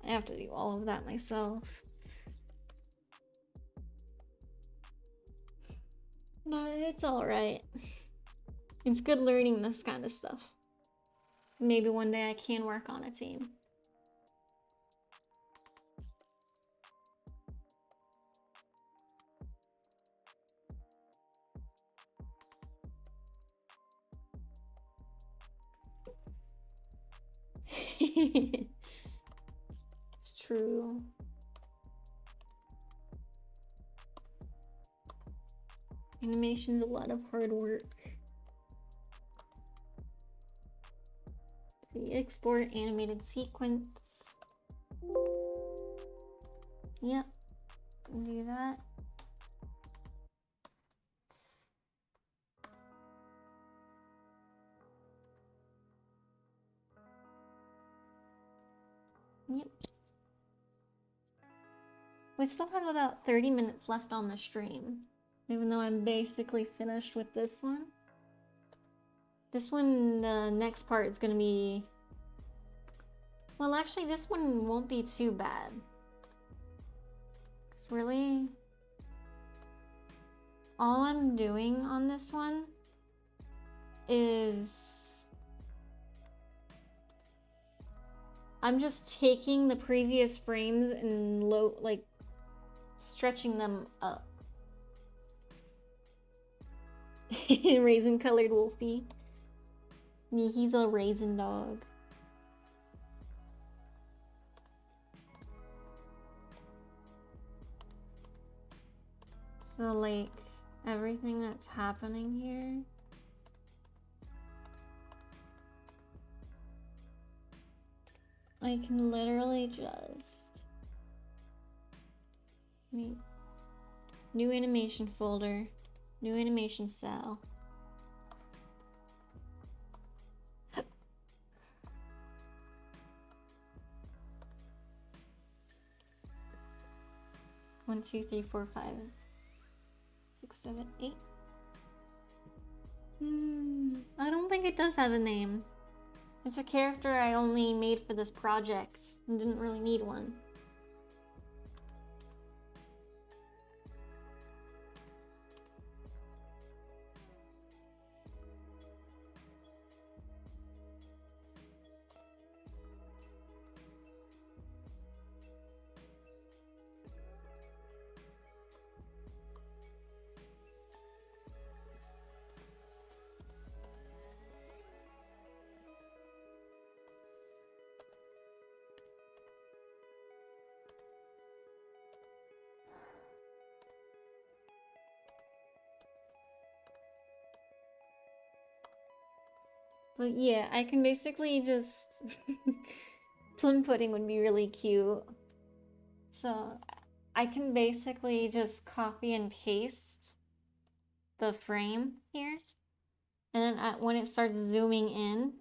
I have to do all of that myself. But it's alright. It's good learning this kind of stuff. Maybe one day I can work on a team. It's true. Animation's a lot of hard work. See, export animated sequence. Yep, do that. Yep. We still have about 30 minutes left on the stream, even though I'm basically finished with this one. This one, the next part is gonna be... Well, actually, this one won't be too bad. Because really, all I'm doing on this one is... I'm just taking the previous frames and stretching them up. Raisin colored Wolfie. Yeah, he's a raisin dog. So like everything that's happening here. I can literally just make new animation folder, new animation cell. One, two, three, four, 5, 6, 7, 8. I don't think it does have a name. It's a character I only made for this project and didn't really need one. But yeah, I can basically just... Plum pudding would be really cute. So I can basically just copy and paste the frame here. And then when it starts zooming in,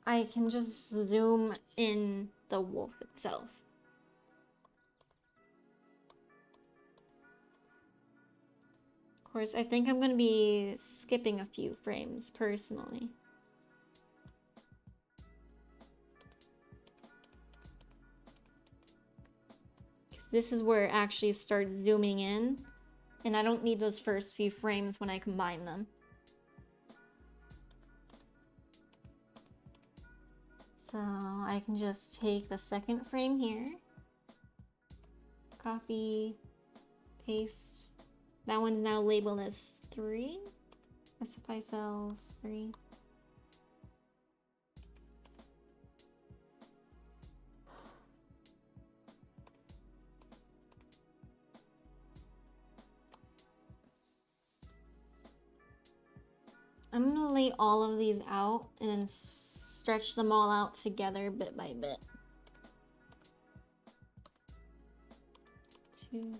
I can just zoom in the wolf itself. Of course, I think I'm going to be skipping a few frames personally. Because this is where it actually starts zooming in, and I don't need those first few frames when I combine them. So I can just take the second frame here, copy, paste. That one's now labeled as 3. Specify cells 3. I'm gonna lay all of these out and then stretch them all out together bit by bit. 2,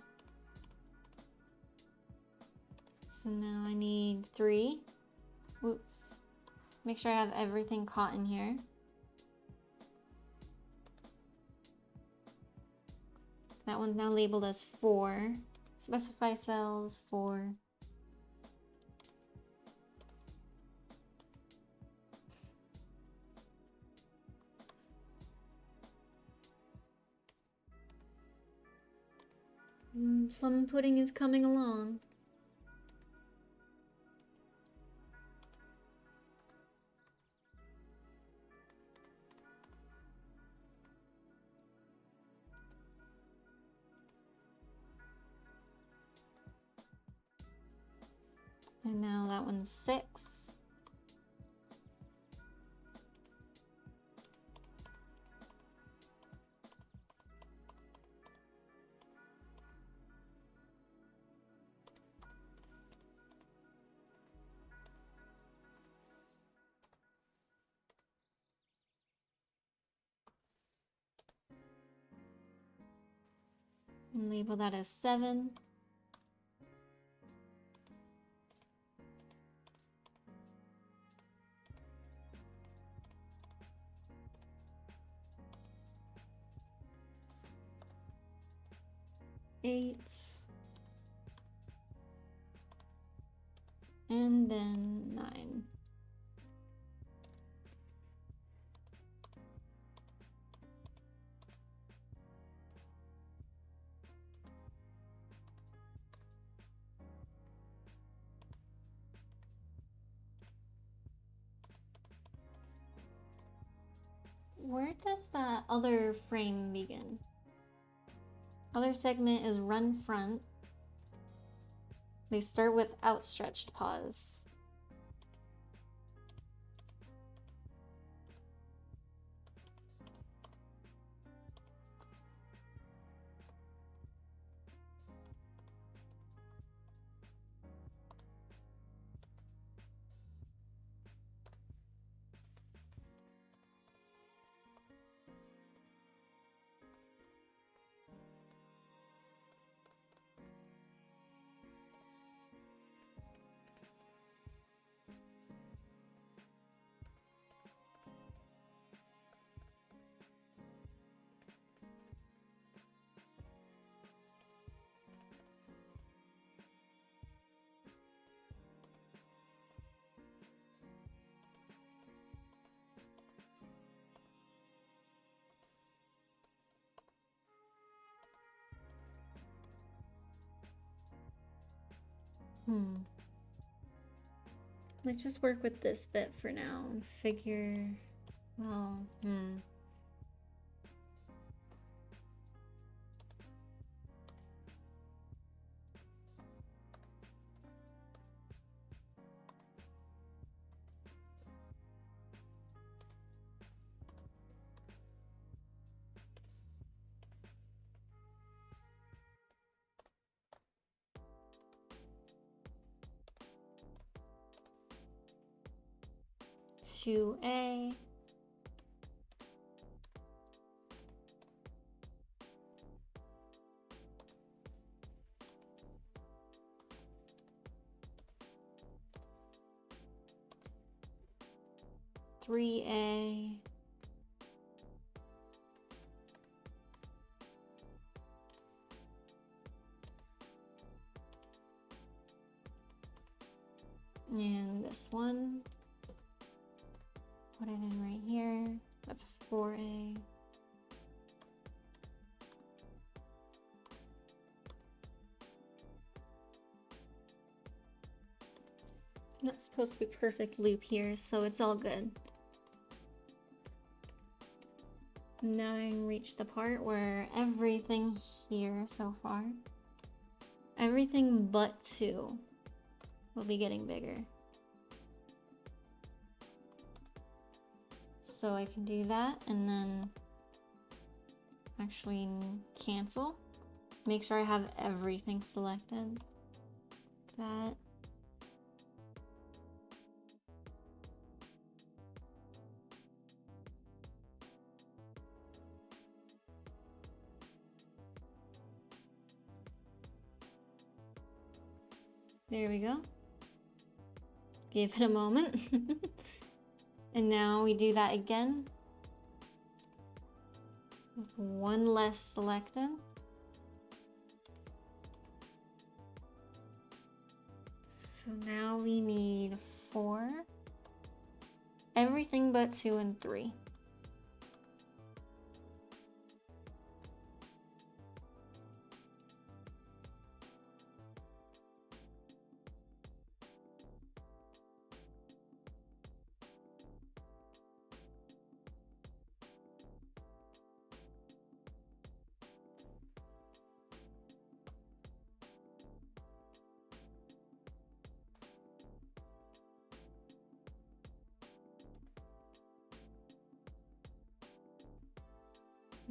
So now I need 3. Oops. Make sure I have everything caught in here. That one's now labeled as 4. Specify cells 4. Some pudding is coming along. And now that one's 6. And label that as 7. Eight. And then 9. Where does that other frame begin? Other segment is run front. They start with outstretched paws. Let's just work with this bit for now and figure, well, 2A. Three A. And this one. Put it in right here. That's 4A. Not supposed to be perfect loop here, so it's all good. Now I reach the part where everything here so far, everything but 2 will be getting bigger. So I can do that and then actually cancel. Make sure I have everything selected. That. There we go. Give it a moment. And now we do that again. With one less selected. So now we need 4. Everything but 2 and 3.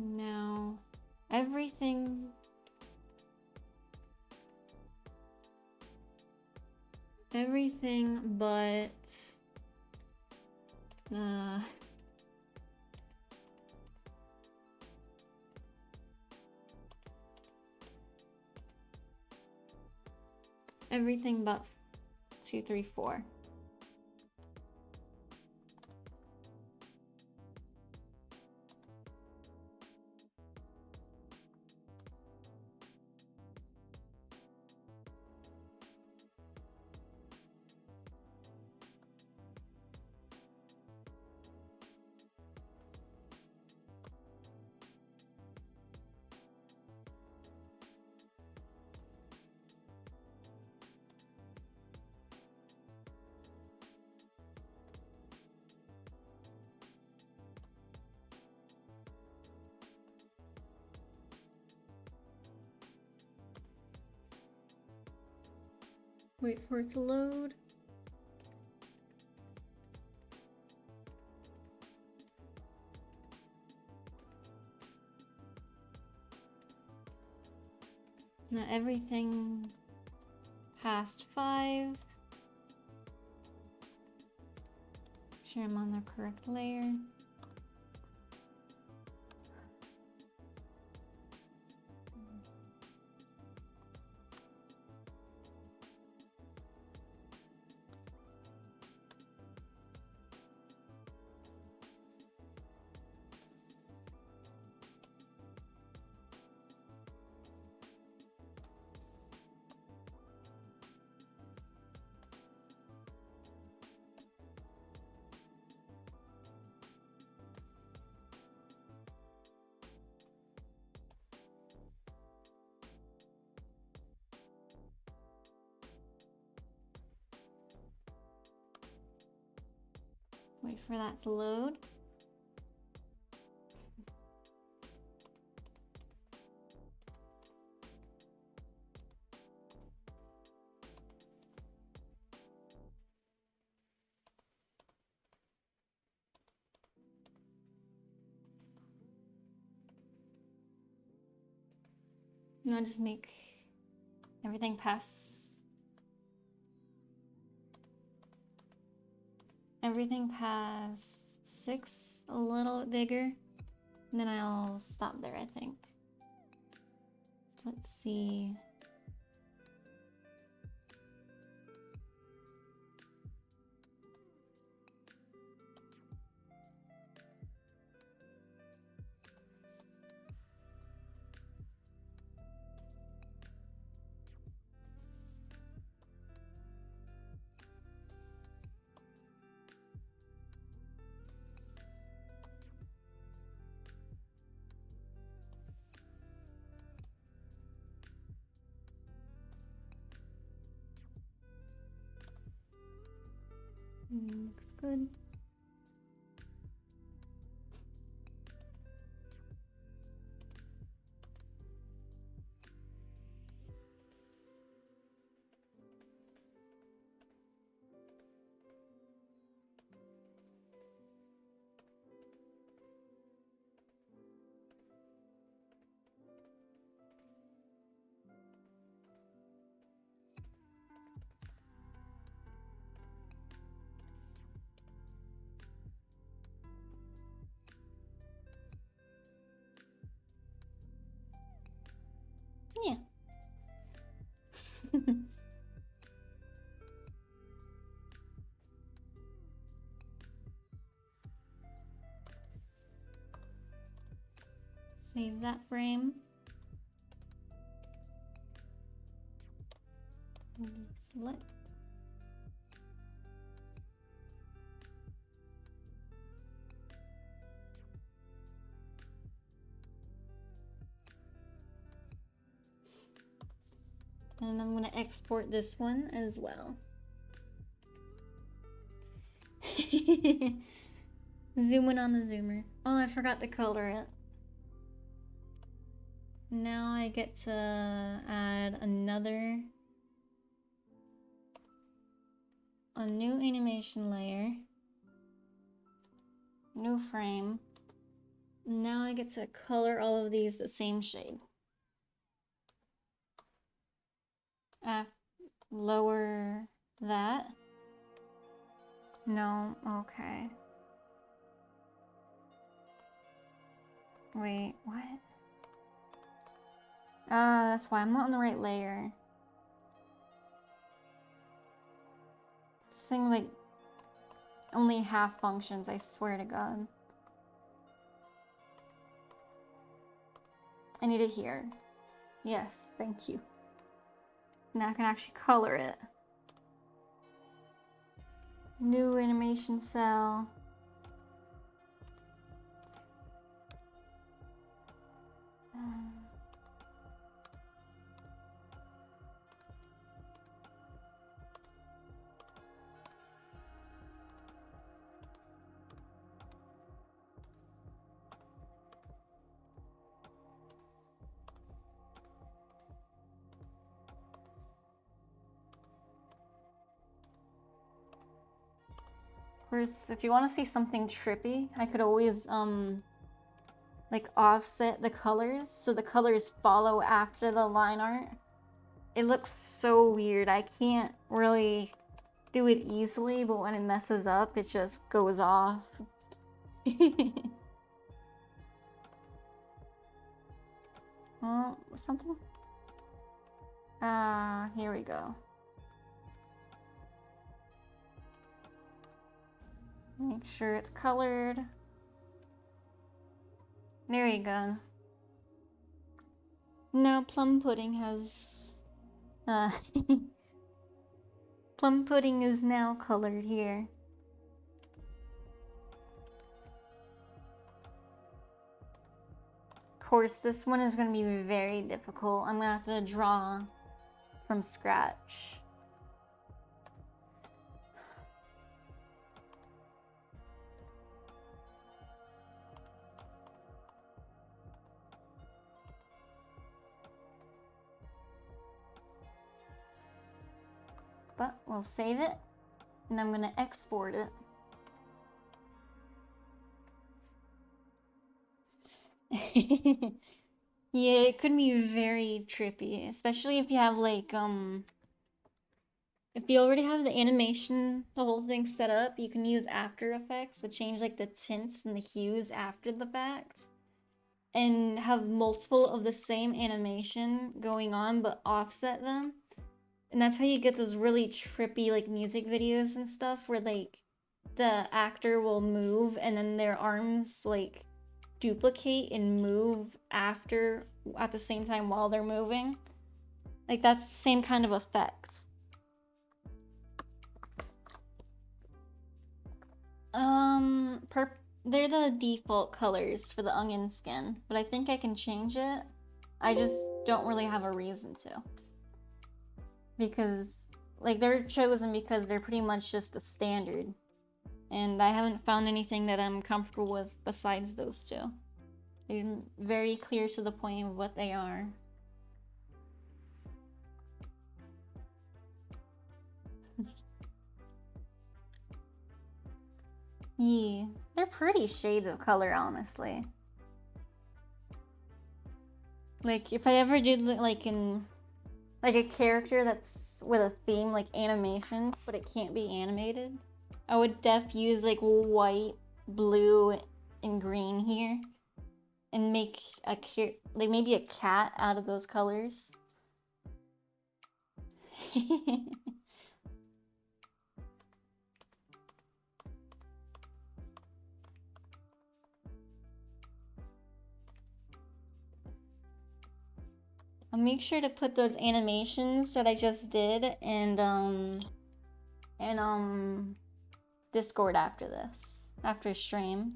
Now, everything but everything but 2, 3, 4. Wait for it to load. Now everything past 5. Make sure I'm on the correct layer. Wait for that to load. Now just make everything past everything past 6 a little bigger, and then I'll stop there, I think. So let's see. Looks good. Save that frame. Select. And I'm gonna export this one as well. Zoom in on the zoomer. Oh, I forgot to color it. Now I get to add a new animation layer. New frame. Now I get to color all of these the same shade. Lower that. No, okay. Wait, what? That's why I'm not on the right layer. This thing, like, only half functions, I swear to God. I need it here. Yes, thank you. Now I can actually color it. New animation cell. Of course, if you want to see something trippy, I could always like offset the colors so the colors follow after the line art. It looks so weird. I can't really do it easily, but when it messes up, it just goes off. Oh, something? Here we go. Make sure it's colored. There you go. Now plum pudding has... plum pudding is now colored here. Of course, this one is going to be very difficult. I'm going to have to draw from scratch. But we'll save it, and I'm going to export it. Yeah, it could be very trippy, especially if you have like, if you already have the animation, the whole thing set up, you can use After Effects to change like the tints and the hues after the fact. And have multiple of the same animation going on, but offset them. And that's how you get those really trippy like music videos and stuff where like the actor will move and then their arms like duplicate and move after at the same time while they're moving. Like that's the same kind of effect. They're the default colors for the onion skin, but I think I can change it. I just don't really have a reason to. Because, like, they're chosen because they're pretty much just the standard. And I haven't found anything that I'm comfortable with besides those two. They're very clear to the point of what they are. Yeah, they're pretty shades of color, honestly. Like, if I ever did, like, like a character that's with a theme, like animation, but it can't be animated, I would use, like, white, blue, and green here. And make like, maybe a cat out of those colors. make sure to put those animations that I just did and Discord after this, after stream.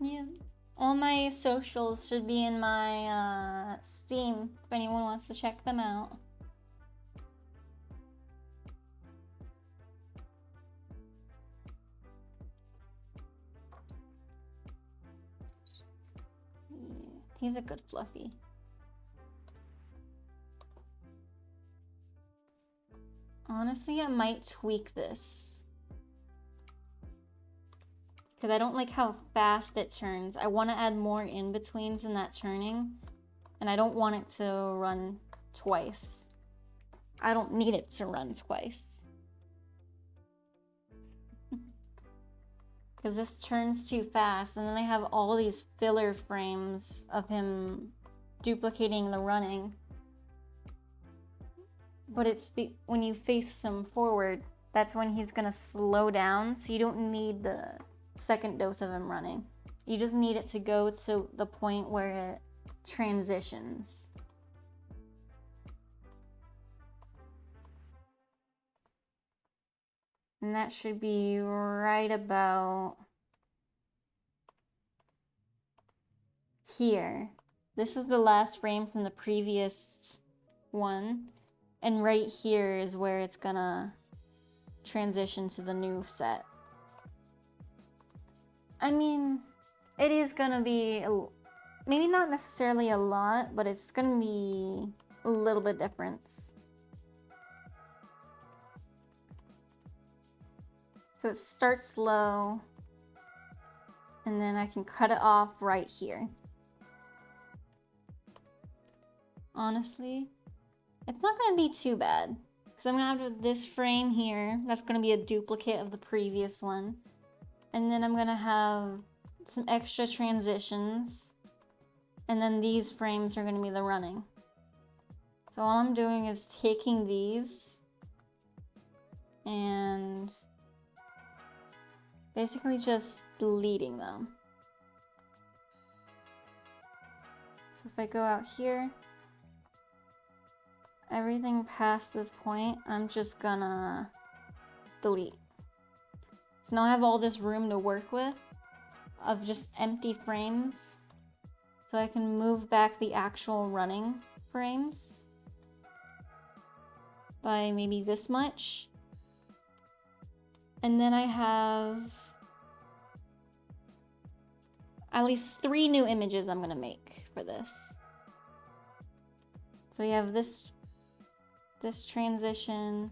Yeah, all my socials should be in my Steam if anyone wants to check them out. Yeah, he's a good Fluffy. Honestly, I might tweak this because I don't like how fast it turns. I want to add more in-betweens in that turning, and I don't want it to run twice. I don't need it to run twice. Because this turns too fast, and then I have all these filler frames of him duplicating the running. But it's when you face him forward, that's when he's gonna slow down, so you don't need the second dose of him running. You just need it to go to the point where it transitions. And that should be right about here. This is the last frame from the previous one. And right here is where it's gonna transition to the new set. I mean, it is gonna be, maybe not necessarily a lot, but it's gonna be a little bit different. So it starts slow, and then I can cut it off right here. Honestly, it's not gonna be too bad, because I'm gonna have this frame here, that's gonna be a duplicate of the previous one. And then I'm gonna have some extra transitions, and then these frames are gonna be the running. So all I'm doing is taking these and basically just deleting them. So if I go out here, everything past this point, I'm just gonna delete. So now I have all this room to work with of just empty frames. So I can move back the actual running frames by maybe this much. And then I have at least 3 new images I'm gonna make for this. So you have this transition.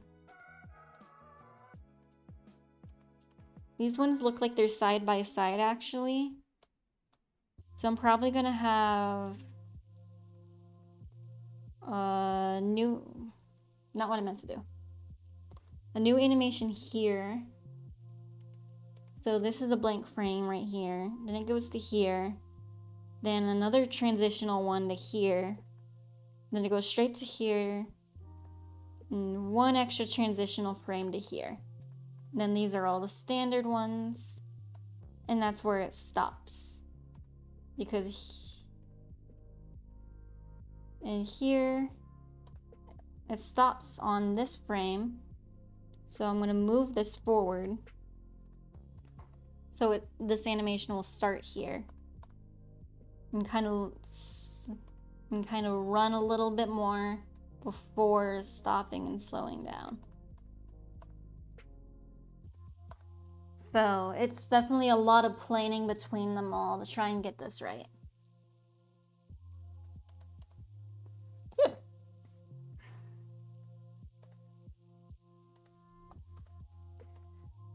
These ones look like they're side by side actually. So I'm probably gonna have a new, not what I meant to do. A new animation here. So this is a blank frame right here. Then it goes to here. Then another transitional one to here. Then it goes straight to here. And one extra transitional frame to here. Then these are all the standard ones, and that's where it stops. Because and here it stops on this frame, so I'm gonna move this forward so this animation will start here and kind of run a little bit more before stopping and slowing down. So it's definitely a lot of planning between them all to try and get this right.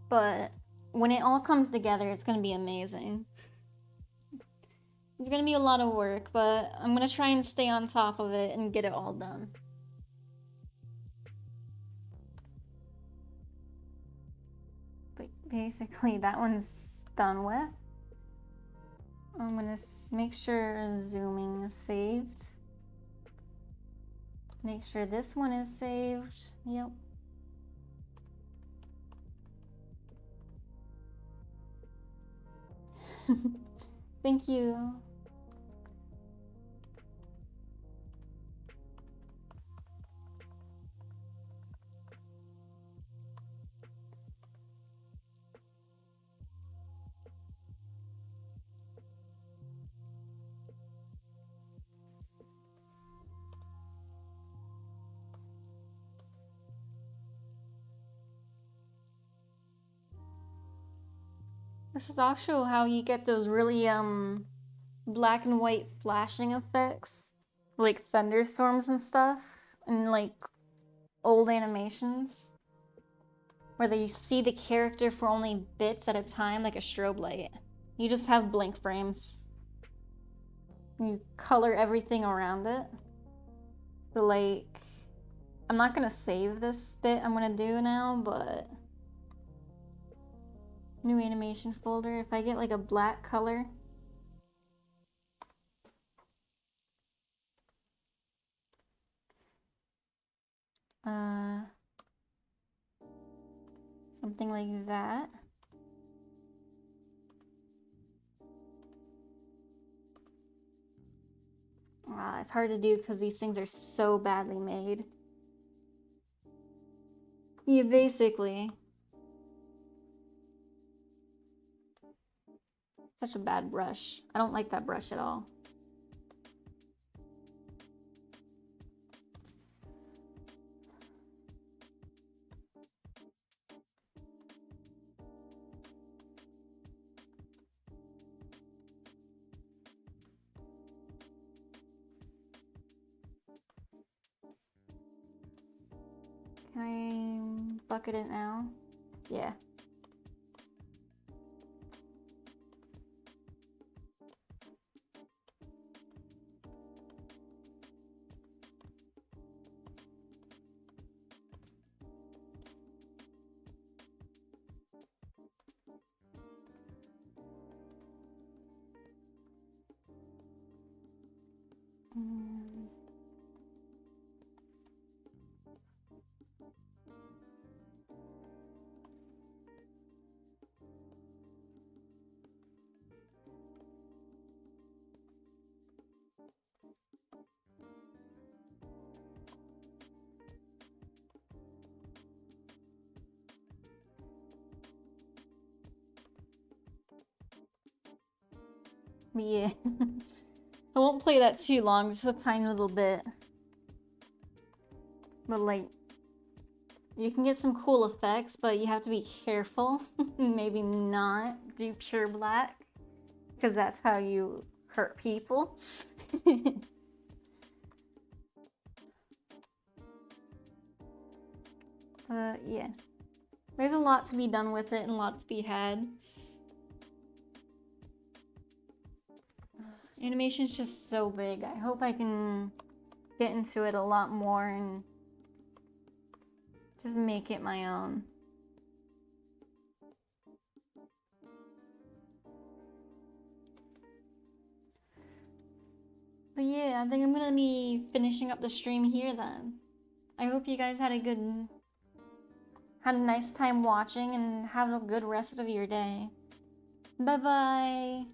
But when it all comes together, it's gonna be amazing. It's gonna be a lot of work, but I'm gonna try and stay on top of it and get it all done. But basically that one's done with. I'm gonna make sure zooming is saved. Make sure this one is saved. Yep. Thank you. This is also how you get those really black and white flashing effects, like thunderstorms and stuff, and like old animations where you see the character for only bits at a time, like a strobe light. You just have blank frames. You color everything around it. So like, I'm not gonna save this bit I'm gonna do now, but new animation folder. If I get like a black color, something like that. It's hard to do because these things are so badly made. Yeah, basically. Such a bad brush. I don't like that brush at all. Can I bucket it now? Yeah. Yeah. I won't play that too long, just a tiny little bit. But like, you can get some cool effects, but you have to be careful. Maybe not do pure black, because that's how you hurt people. Yeah. There's a lot to be done with it and a lot to be had. Animation's just so big. I hope I can get into it a lot more and just make it my own. But yeah, I think I'm gonna be finishing up the stream here then. I hope you guys had a nice time watching and have a good rest of your day. Bye bye!